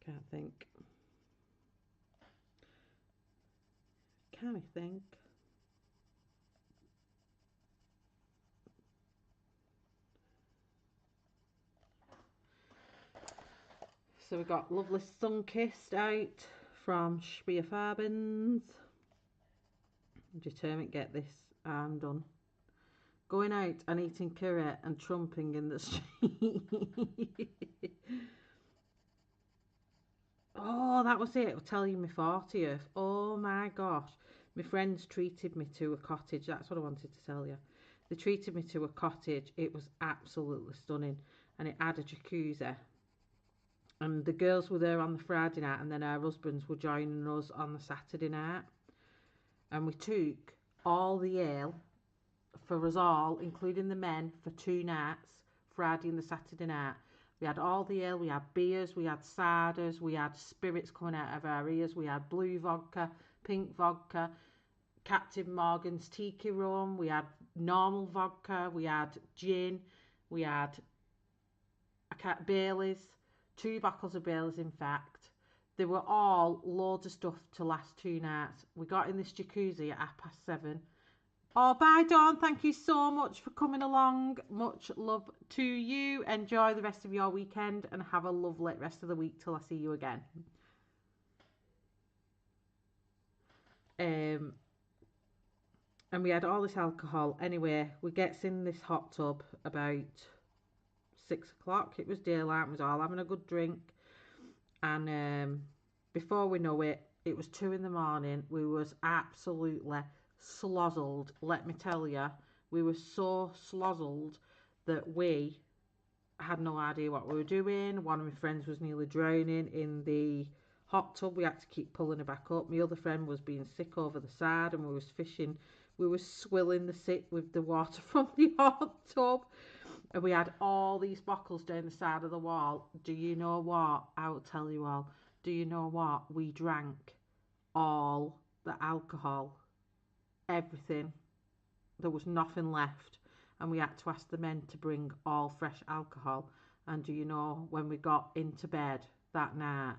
Can't think. Can I think? So we got Lovely Sunkissed out from Spearfarbins. I'm determined to get this arm done. Going out and eating curry and trumping in the street. Oh, that was it. I'll tell you my 40th. Oh my gosh. My friends treated me to a cottage. That's what I wanted to tell you. They treated me to a cottage. It was absolutely stunning. And it had a jacuzzi. And the girls were there on the Friday night, and then our husbands were joining us on the Saturday night. And we took all the ale for us all, including the men, for 2 nights, Friday and the Saturday night. We had all the ale, we had beers, we had ciders, we had spirits coming out of our ears, we had blue vodka, pink vodka, Captain Morgan's tiki rum, we had normal vodka, we had gin, we had Baileys, 2 bottles of Baileys in fact. They were all loads of stuff to last 2 nights. We got in this jacuzzi at 7:30. Oh, bye Dawn, thank you so much for coming along. Much love to you. Enjoy the rest of your weekend and have a lovely rest of the week till I see you again. And we had all this alcohol. Anyway, we gets in this hot tub about 6 o'clock. It was daylight. We was all having a good drink. And before we know it, it was 2 in the morning. We was absolutely slozzled. Let me tell you, we were so slozzled that we had no idea what we were doing. One of my friends was nearly drowning in the hot tub. We had to keep pulling her back up. My other friend was being sick over the side, and we was fishing. We were swilling the sick with the water from the hot tub. And we had all these bottles down the side of the wall. Do you know what? I will tell you all. Do you know what? We drank all the alcohol. Everything. There was nothing left. And we had to ask the men to bring all fresh alcohol. And do you know, when we got into bed that night,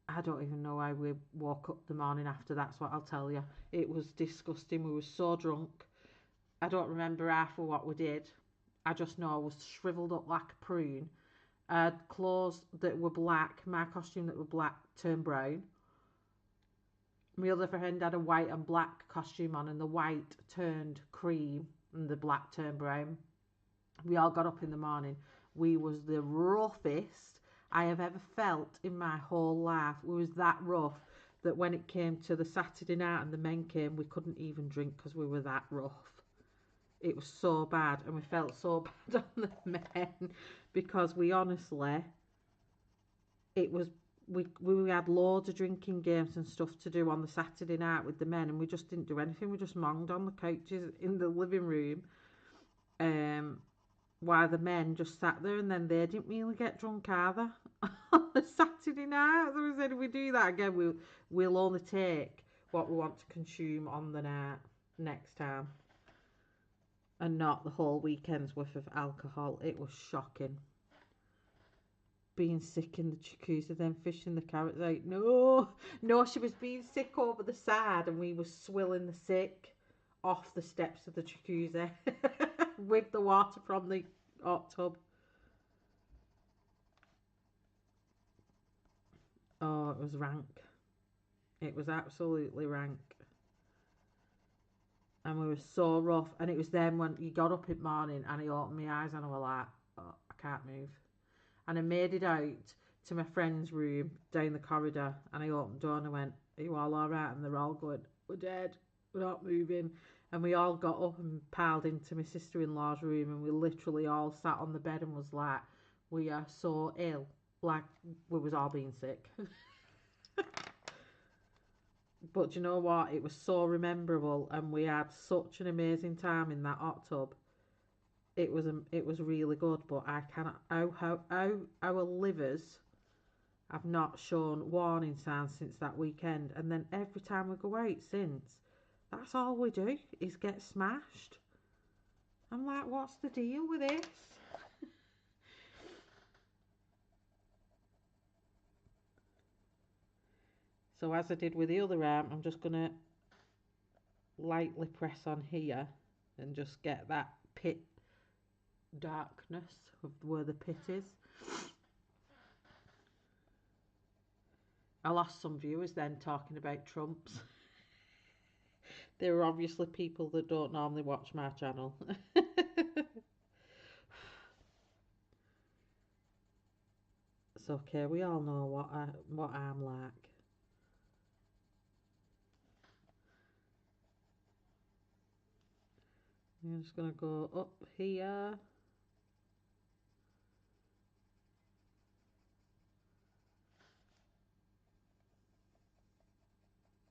I don't even know how we woke up the morning after. That's what I'll tell you. It was disgusting. We were so drunk. I don't remember half of what we did. I just know I was shriveled up like a prune. I had clothes that were black. My costume that were black turned brown. My other friend had a white and black costume on, and the white turned cream and the black turned brown. We all got up in the morning. We was the roughest I have ever felt in my whole life. We was that rough that when it came to the Saturday night and the men came, we couldn't even drink because we were that rough. It was so bad, and we felt so bad on the men because we honestly, it was, we had loads of drinking games and stuff to do on the Saturday night with the men, and we just didn't do anything. We just monged on the couches in the living room, while the men just sat there, and then they didn't really get drunk either on the Saturday night. So we said, if we do that again, we'll only take what we want to consume on the night next time, and not the whole weekend's worth of alcohol. It was shocking. Being sick in the jacuzzi, then fishing the carrots out. No, she was being sick over the side, and we were swilling the sick off the steps of the jacuzzi with the water from the hot tub. Oh, it was rank. It was absolutely rank. And we were so rough. And it was then when you got up in the morning and I opened my eyes and I was like, oh, I can't move. And I made it out to my friend's room down the corridor, and I opened the door and I went, are you all alright? And they're all going, we're dead, we're not moving. And we all got up and piled into my sister-in-law's room, and we literally all sat on the bed and was like, we are so ill. Like, we was all being sick. But you know what? It was so rememberable, and we had such an amazing time in that hot tub. It was really good, but I cannot, how our livers have not shown warning signs since that weekend. And then every time we go out since, that's all we do is get smashed. I'm like, what's the deal with this? So as I did with the other arm, I'm just going to lightly press on here and just get that pit darkness of where the pit is. I lost some viewers then talking about Trumps. There are obviously people that don't normally watch my channel. It's okay, we all know what I'm like. I'm just going to go up here.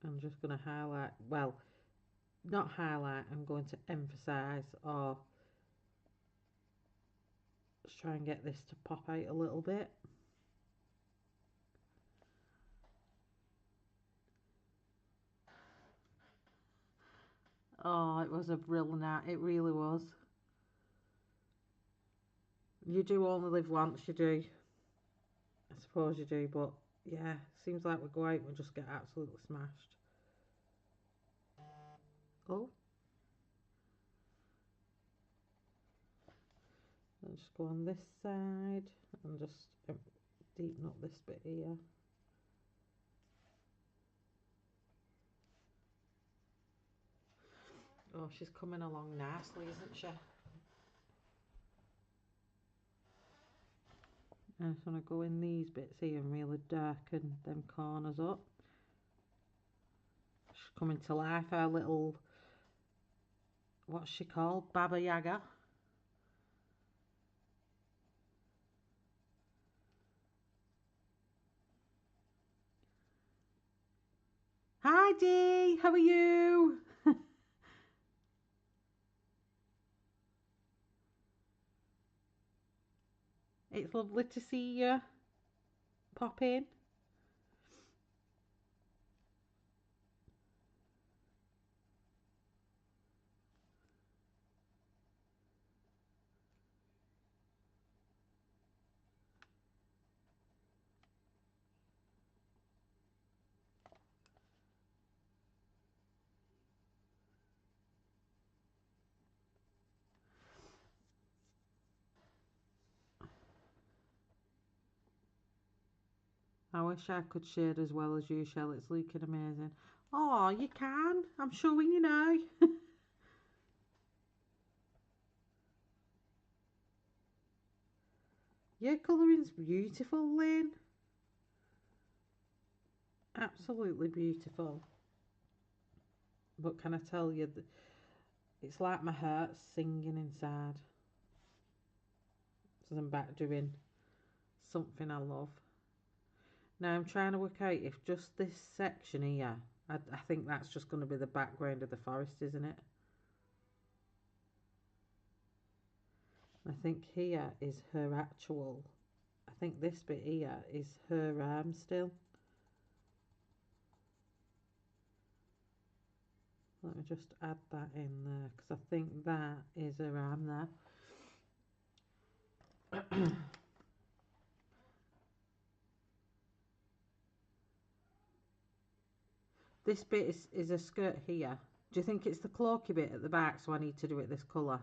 I'm just going to highlight, well, not highlight, I'm going to emphasize or Let's try and get this to pop out a little bit. Oh, it was a brilliant, it really was. You do only live once, you do. I suppose you do, but yeah, seems like we go out and we just get absolutely smashed. Oh. I'll just go on this side and just deepen up this bit here. Oh, she's coming along nicely, isn't she? I just want to go in these bits here and really darken them corners up. She's coming to life, our little, what's she called? Baba Yaga. Hi Dee, how are you? It's lovely to see you pop in. I wish I could shade as well as you, Shell. It's looking amazing. Oh, you can. I'm showing you now. Your colouring's beautiful, Lynn. Absolutely beautiful. But can I tell you, it's like my heart's singing inside. So I'm back doing something I love. Now I'm trying to work out if just this section here, I think that's just going to be the background of the forest, isn't it? I think here is her actual, I think this bit here is her arm still. Let me just add that in there, because I think that is her arm there. This bit is a skirt here. Do you think it's the cloaky bit at the back, so I need to do it this colour?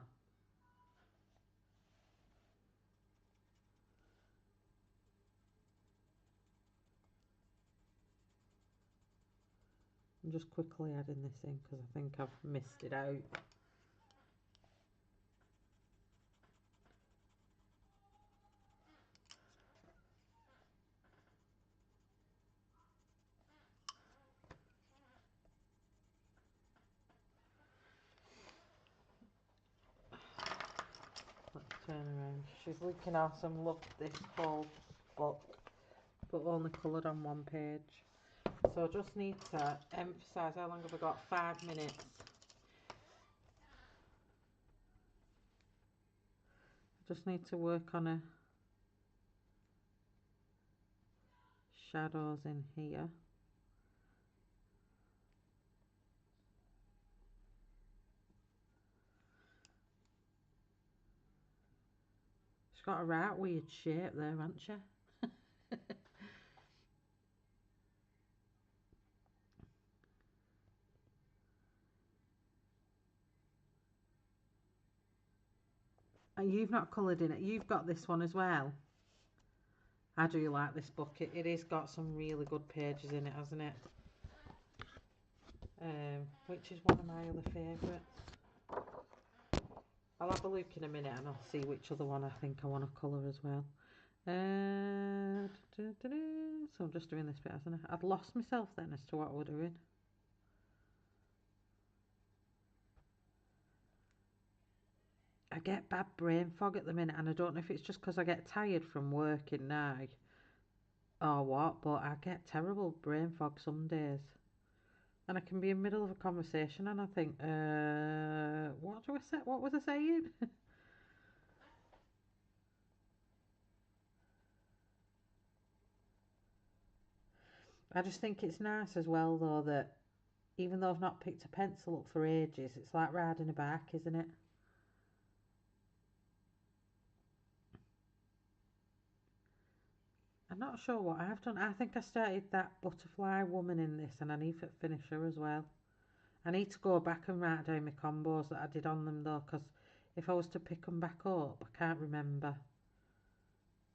I'm just quickly adding this in because I think I've missed it out. Let's turn around. She's looking awesome. Loved this whole book, but only coloured on one page. So I just need to emphasise, how long have I got? 5 minutes. I just need to work on a shadows in here. She's got a right weird shape there, hasn't she? And you've not coloured in it. You've got this one as well. I do like this book. It has got some really good pages in it, hasn't it? Which is one of my other favourites. I'll have a look in a minute and I'll see which other one I think I want to colour as well. So I'm just doing this bit, hasn't I? I've lost myself then as to what we're doing. I get bad brain fog at the minute, and I don't know if it's just because I get tired from working now or what, but I get terrible brain fog some days. And I can be in the middle of a conversation and I think, what do I say? What was I saying? I just think it's nice as well though that even though I've not picked a pencil up for ages, it's like riding a bike, isn't it? I'm not sure what I've done. I think I started that butterfly woman in this and I need to finish her as well. I need to go back and write down my combos that I did on them though, because if I was to pick them back up, I can't remember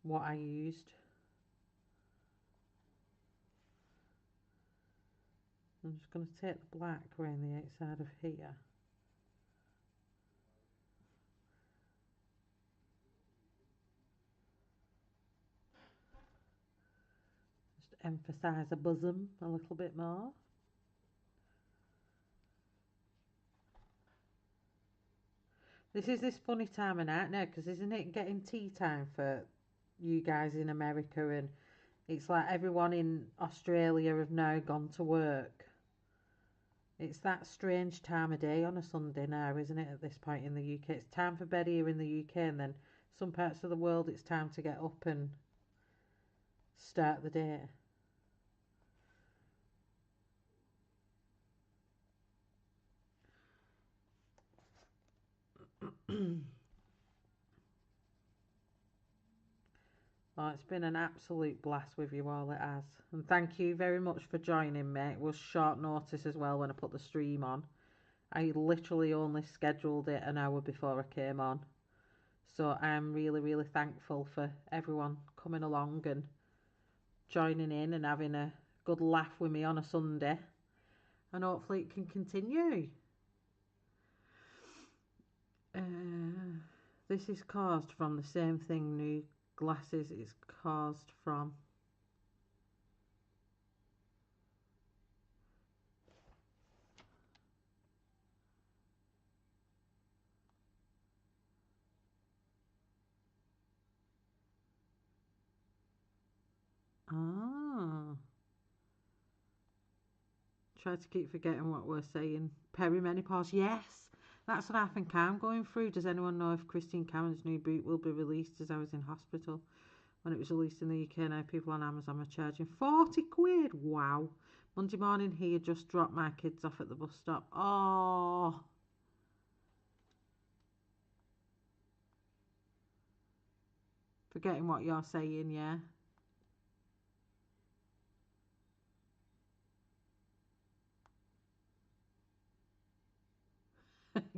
what I used. I'm just going to take the black around the outside of here. Just emphasise the bosom a little bit more. This is this funny time of night now, because isn't it getting tea time for you guys in America, and it's like everyone in Australia have now gone to work. It's that strange time of day on a Sunday now, isn't it, at this point in the UK? It's time for bed here in the UK, and then some parts of the world it's time to get up and start the day. Oh, it's been an absolute blast with you all, it has. And thank you very much for joining me. It was short notice as well when I put the stream on. I literally only scheduled it an hour before I came on. So I'm really, really thankful for everyone coming along and joining in and having a good laugh with me on a Sunday. And hopefully it can continue. This is caused from the same thing new glasses is caused from. Ah. Try to keep forgetting what we're saying. Perimenopause, yes. That's what I think I'm going through. Does anyone know if Christine Cameron's new boot will be released, as I was in hospital when it was released in the UK? Now people on Amazon are charging 40 quid. Wow. Monday morning here, just dropped my kids off at the bus stop. Oh. Forgetting what you're saying, yeah.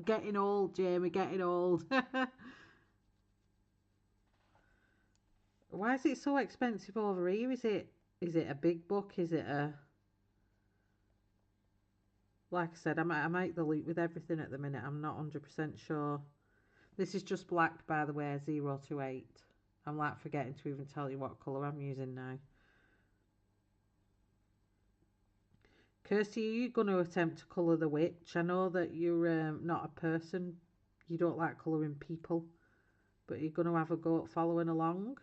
Getting old, Jamie, getting old. Why is it so expensive over here? Is it a big book? Is it a, like I said, I might the loop with everything at the minute. I'm not 100% sure. This is just black, by the way, 028. I'm like forgetting to even tell you what colour I'm using now. Kirsty, are you going to attempt to colour the witch? I know that you're not a person. You don't like colouring people. But you're going to have a go at following along.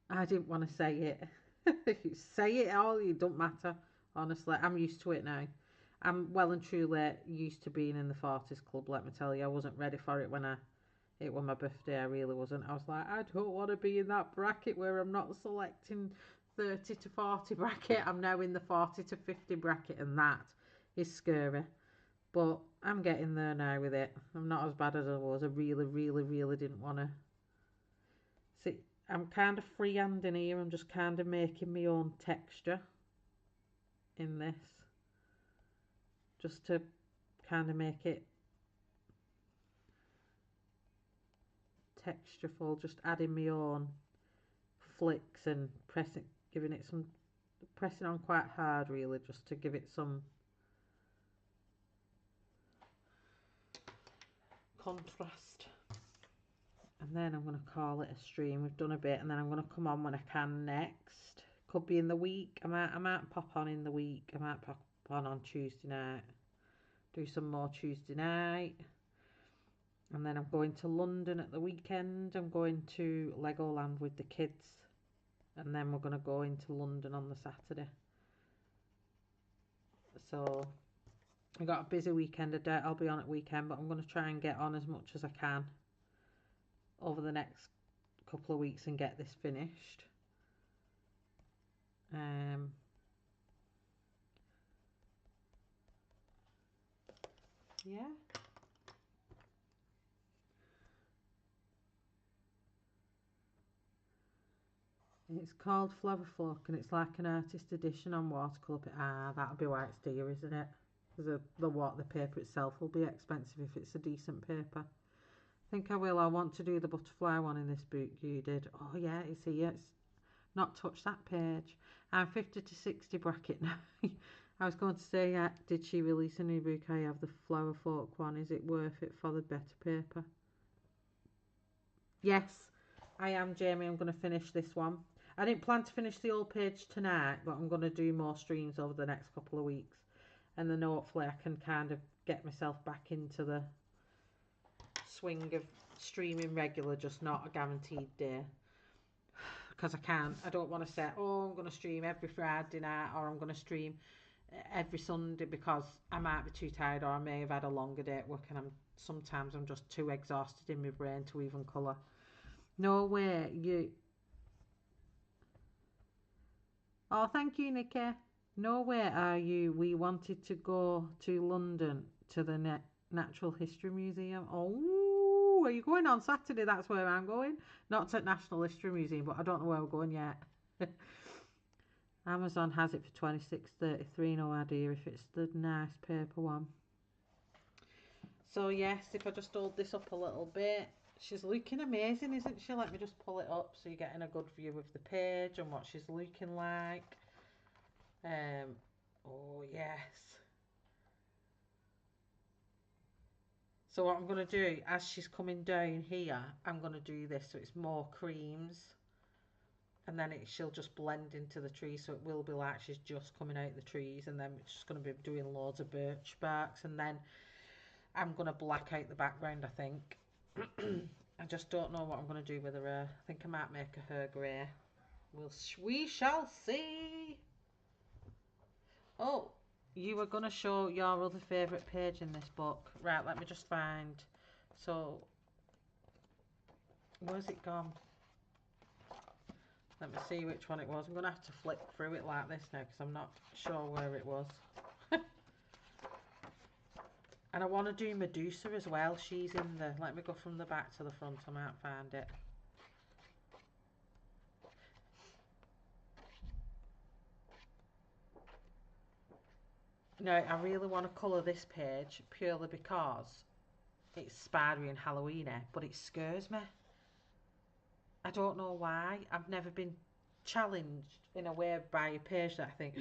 I didn't want to say it. Say it all, it don't matter. Honestly, I'm used to it now. I'm well and truly used to being in the 40s club, let me tell you. I wasn't ready for it when it was my birthday. I really wasn't. I was like, I don't want to be in that bracket where I'm not selecting 30 to 40 bracket. I'm now in the 40 to 50 bracket, and that is scary. But I'm getting there now with it. I'm not as bad as I was. I really, really, really didn't want to. See, I'm kind of freehanding here. I'm just kind of making my own texture in this. Just to kind of make it textureful. Just adding my own flicks and pressing, giving it some, pressing on quite hard really, just to give it some contrast. And then I'm going to call it a stream. We've done a bit, and then I'm going to come on when I can next. Could be in the week. I might pop on in the week. I might pop on Tuesday night. Do some more Tuesday night. And then I'm going to London at the weekend. I'm going to Legoland with the kids. And then we're going to go into London on the Saturday. So I got a busy weekend. I'll be on at weekend, but I'm going to try and get on as much as I can over the next couple of weeks and get this finished. Yeah. It's called Flower Flock, and it's like an artist edition on watercolour. Ah, that'll be why it's dear, isn't it? Because the paper itself will be expensive if it's a decent paper. I think I will. I want to do the butterfly one in this book you did. Oh yeah, it's here. It's not touched that page. I'm 50 to 60 bracket now. I was going to say, did she release a new book? I have the Flower Folk one. Is it worth it for the better paper? Yes, I am, Jamie. I'm going to finish this one. I didn't plan to finish the old page tonight, but I'm going to do more streams over the next couple of weeks. And then hopefully I can kind of get myself back into the swing of streaming regular, just not a guaranteed day. Because I don't want to say, oh, I'm going to stream every Friday night or I'm going to stream every Sunday, because I might be too tired or I may have had a longer day at work and sometimes I'm just too exhausted in my brain to even colour. No way, Oh, thank you, Nikki. No way are you. We wanted to go to London to the Natural History Museum. Oh, are you going on Saturday? That's where I'm going. Not to National History Museum, but I don't know where we're going yet. Amazon has it for $26.33. No idea if it's the nice paper one. So yes, if I just hold this up a little bit. She's looking amazing, isn't she? Let me just pull it up so you're getting a good view of the page and what she's looking like. Oh yes. So what I'm going to do, as she's coming down here, I'm going to do this so it's more creams. And then she'll just blend into the tree, so it will be like she's just coming out the trees, and then it's just going to be doing loads of birch barks, and then I'm going to black out the background, I think. I just don't know what I'm going to do with her hair. I think I might make her hair grey. We shall see. Oh, you were going to show your other favourite page in this book. Right, let me just find. So, where's it gone? Let me see which one it was. I'm going to have to flip through it like this now because I'm not sure where it was. And I want to do Medusa as well. She's in the... Let me go from the back to the front. I might find it. Now, I really want to colour this page purely because it's spidery and Halloween-y, but it scares me. I don't know why. I've never been challenged in a way by a page that I think...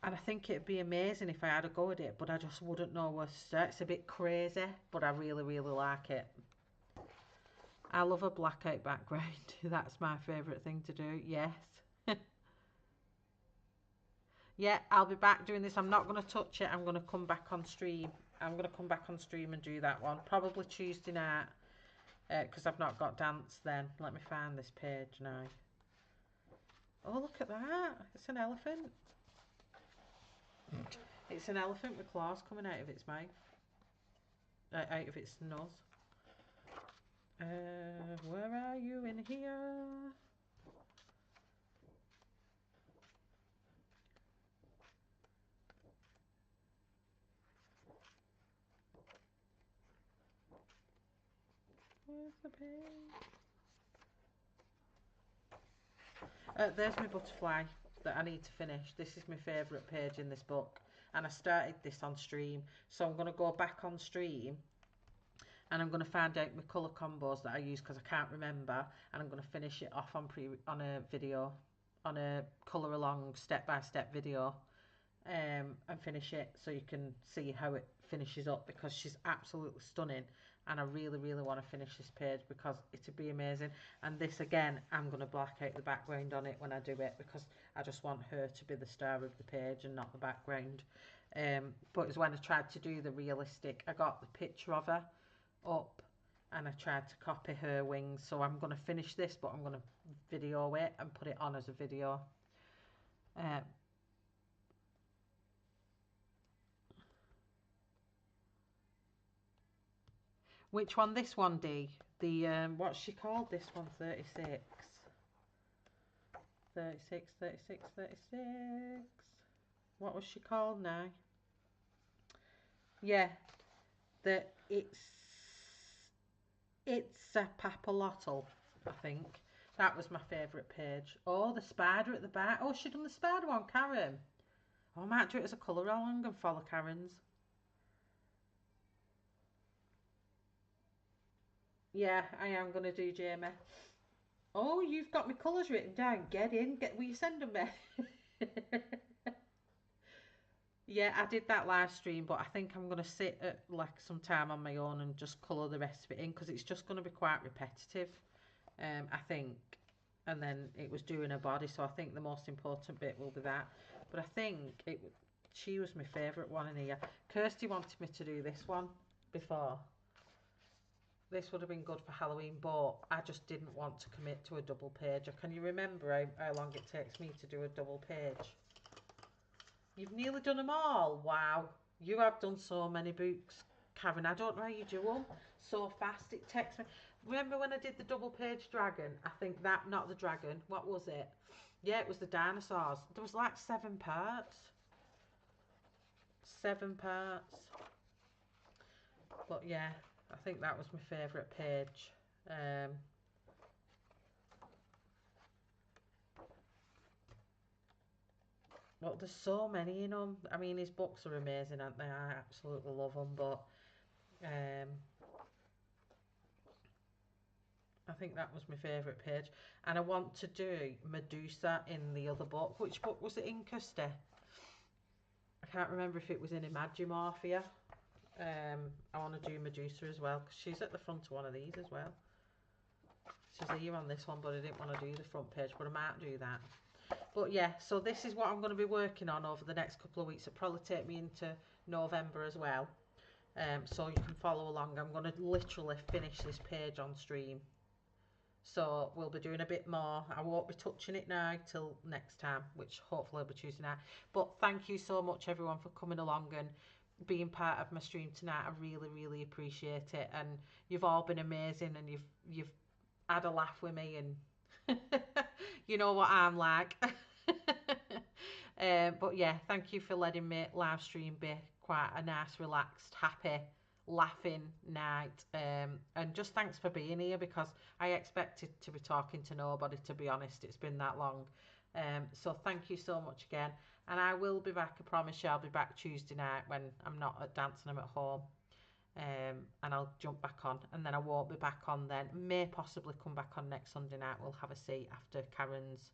And I think it'd be amazing if I had a go at it, but I just wouldn't know where to start. It's a bit crazy, but I really, really like it. I love a blackout background. That's my favourite thing to do, yes. Yeah, I'll be back doing this. I'm not going to touch it. I'm going to come back on stream. I'm going to come back on stream and do that one. Probably Tuesday night, because I've not got dance then. Let me find this page now. Oh, look at that. It's an elephant. It's an elephant with claws coming out of its mouth. Out of its nose. Where are you in here? Where's the page? There's my butterfly that I need to finish. This is my favourite page in this book. And I started this on stream. So I'm going to go back on stream. And I'm going to find out my colour combos that I use because I can't remember. And I'm going to finish it off on a video. On a colour along step-by-step video. And finish it so you can see how it finishes up, because she's absolutely stunning. And I really, really want to finish this page because it'd be amazing. And this again, I'm going to black out the background on it when I do it, because I just want her to be the star of the page and not the background. But it's when I tried to do the realistic, I got the picture of her up and I tried to copy her wings. So I'm going to finish this, but I'm going to video it and put it on as a video. Which one? This one, D. The, what's she called? This one, 36. 36, 36, 36. What was she called now? Yeah, it's a papalotl, I think. That was my favourite page. Oh, the spider at the back. Oh, she done the spider one, Karen. Oh, I might do it as a colour along and follow Karen's. Yeah, I am going to do Jamie. Oh, you've got my colours written down. Get in. Will you send them me? Yeah, I did that live stream, but I think I'm going to sit at like some time on my own and just colour the rest of it in because it's just going to be quite repetitive, I think. And then it was doing her body, so I think the most important bit will be that. But I think she was my favourite one in here. Kirsty wanted me to do this one before. This would have been good for Halloween, but I just didn't want to commit to a double page. Can you remember how long it takes me to do a double page? You've nearly done them all. Wow. You have done so many books, Karen. I don't know how you do them so fast. It takes me. Remember when I did the double page dragon? I think that, not the dragon. What was it? Yeah, it was the dinosaurs. There was like 7 parts. 7 parts. But yeah, I think that was my favourite page. Well, there's so many in them. I mean, his books are amazing, aren't they? I absolutely love them. But I think that was my favourite page. And I want to do Medusa in the other book. Which book was it in, Kirsty? I can't remember if it was in Imagimorphia. I want to do Medusa as well, because she's at the front of one of these as well. She's here on this one, but I didn't want to do the front page, but I might do that. But yeah, so this is what I'm going to be working on over the next couple of weeks. It'll probably take me into November as well. So you can follow along. I'm going to literally finish this page on stream. So we'll be doing a bit more. I won't be touching it now till next time, which hopefully will be Tuesday night. But thank you so much everyone for coming along and being part of my stream tonight. I really, really appreciate it. And you've all been amazing, and you've had a laugh with me, and you know what I'm like. But yeah, thank you for letting me live stream be quite a nice, relaxed, happy, laughing night. And just thanks for being here, because I expected to be talking to nobody, to be honest. It's been that long. So thank you so much again. And I will be back, I promise you. I'll be back Tuesday night when I'm not at dancing, I'm at home. And I'll jump back on, and then I won't be back on then. May possibly come back on next Sunday night. We'll have a see after Karen's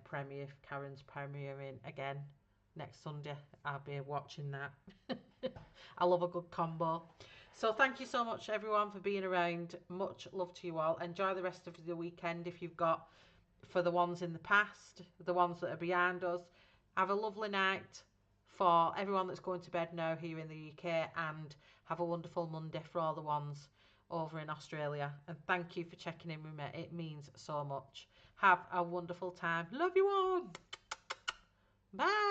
premiere. If Karen's premiering again next Sunday, I'll be watching that. I love a good combo. So thank you so much everyone for being around. Much love to you all. Enjoy the rest of the weekend if you've got, for the ones in the past, the ones that are behind us. Have a lovely night for everyone that's going to bed now here in the UK, and have a wonderful Monday for all the ones over in Australia. And thank you for checking in with me. It means so much. Have a wonderful time. Love you all. Bye.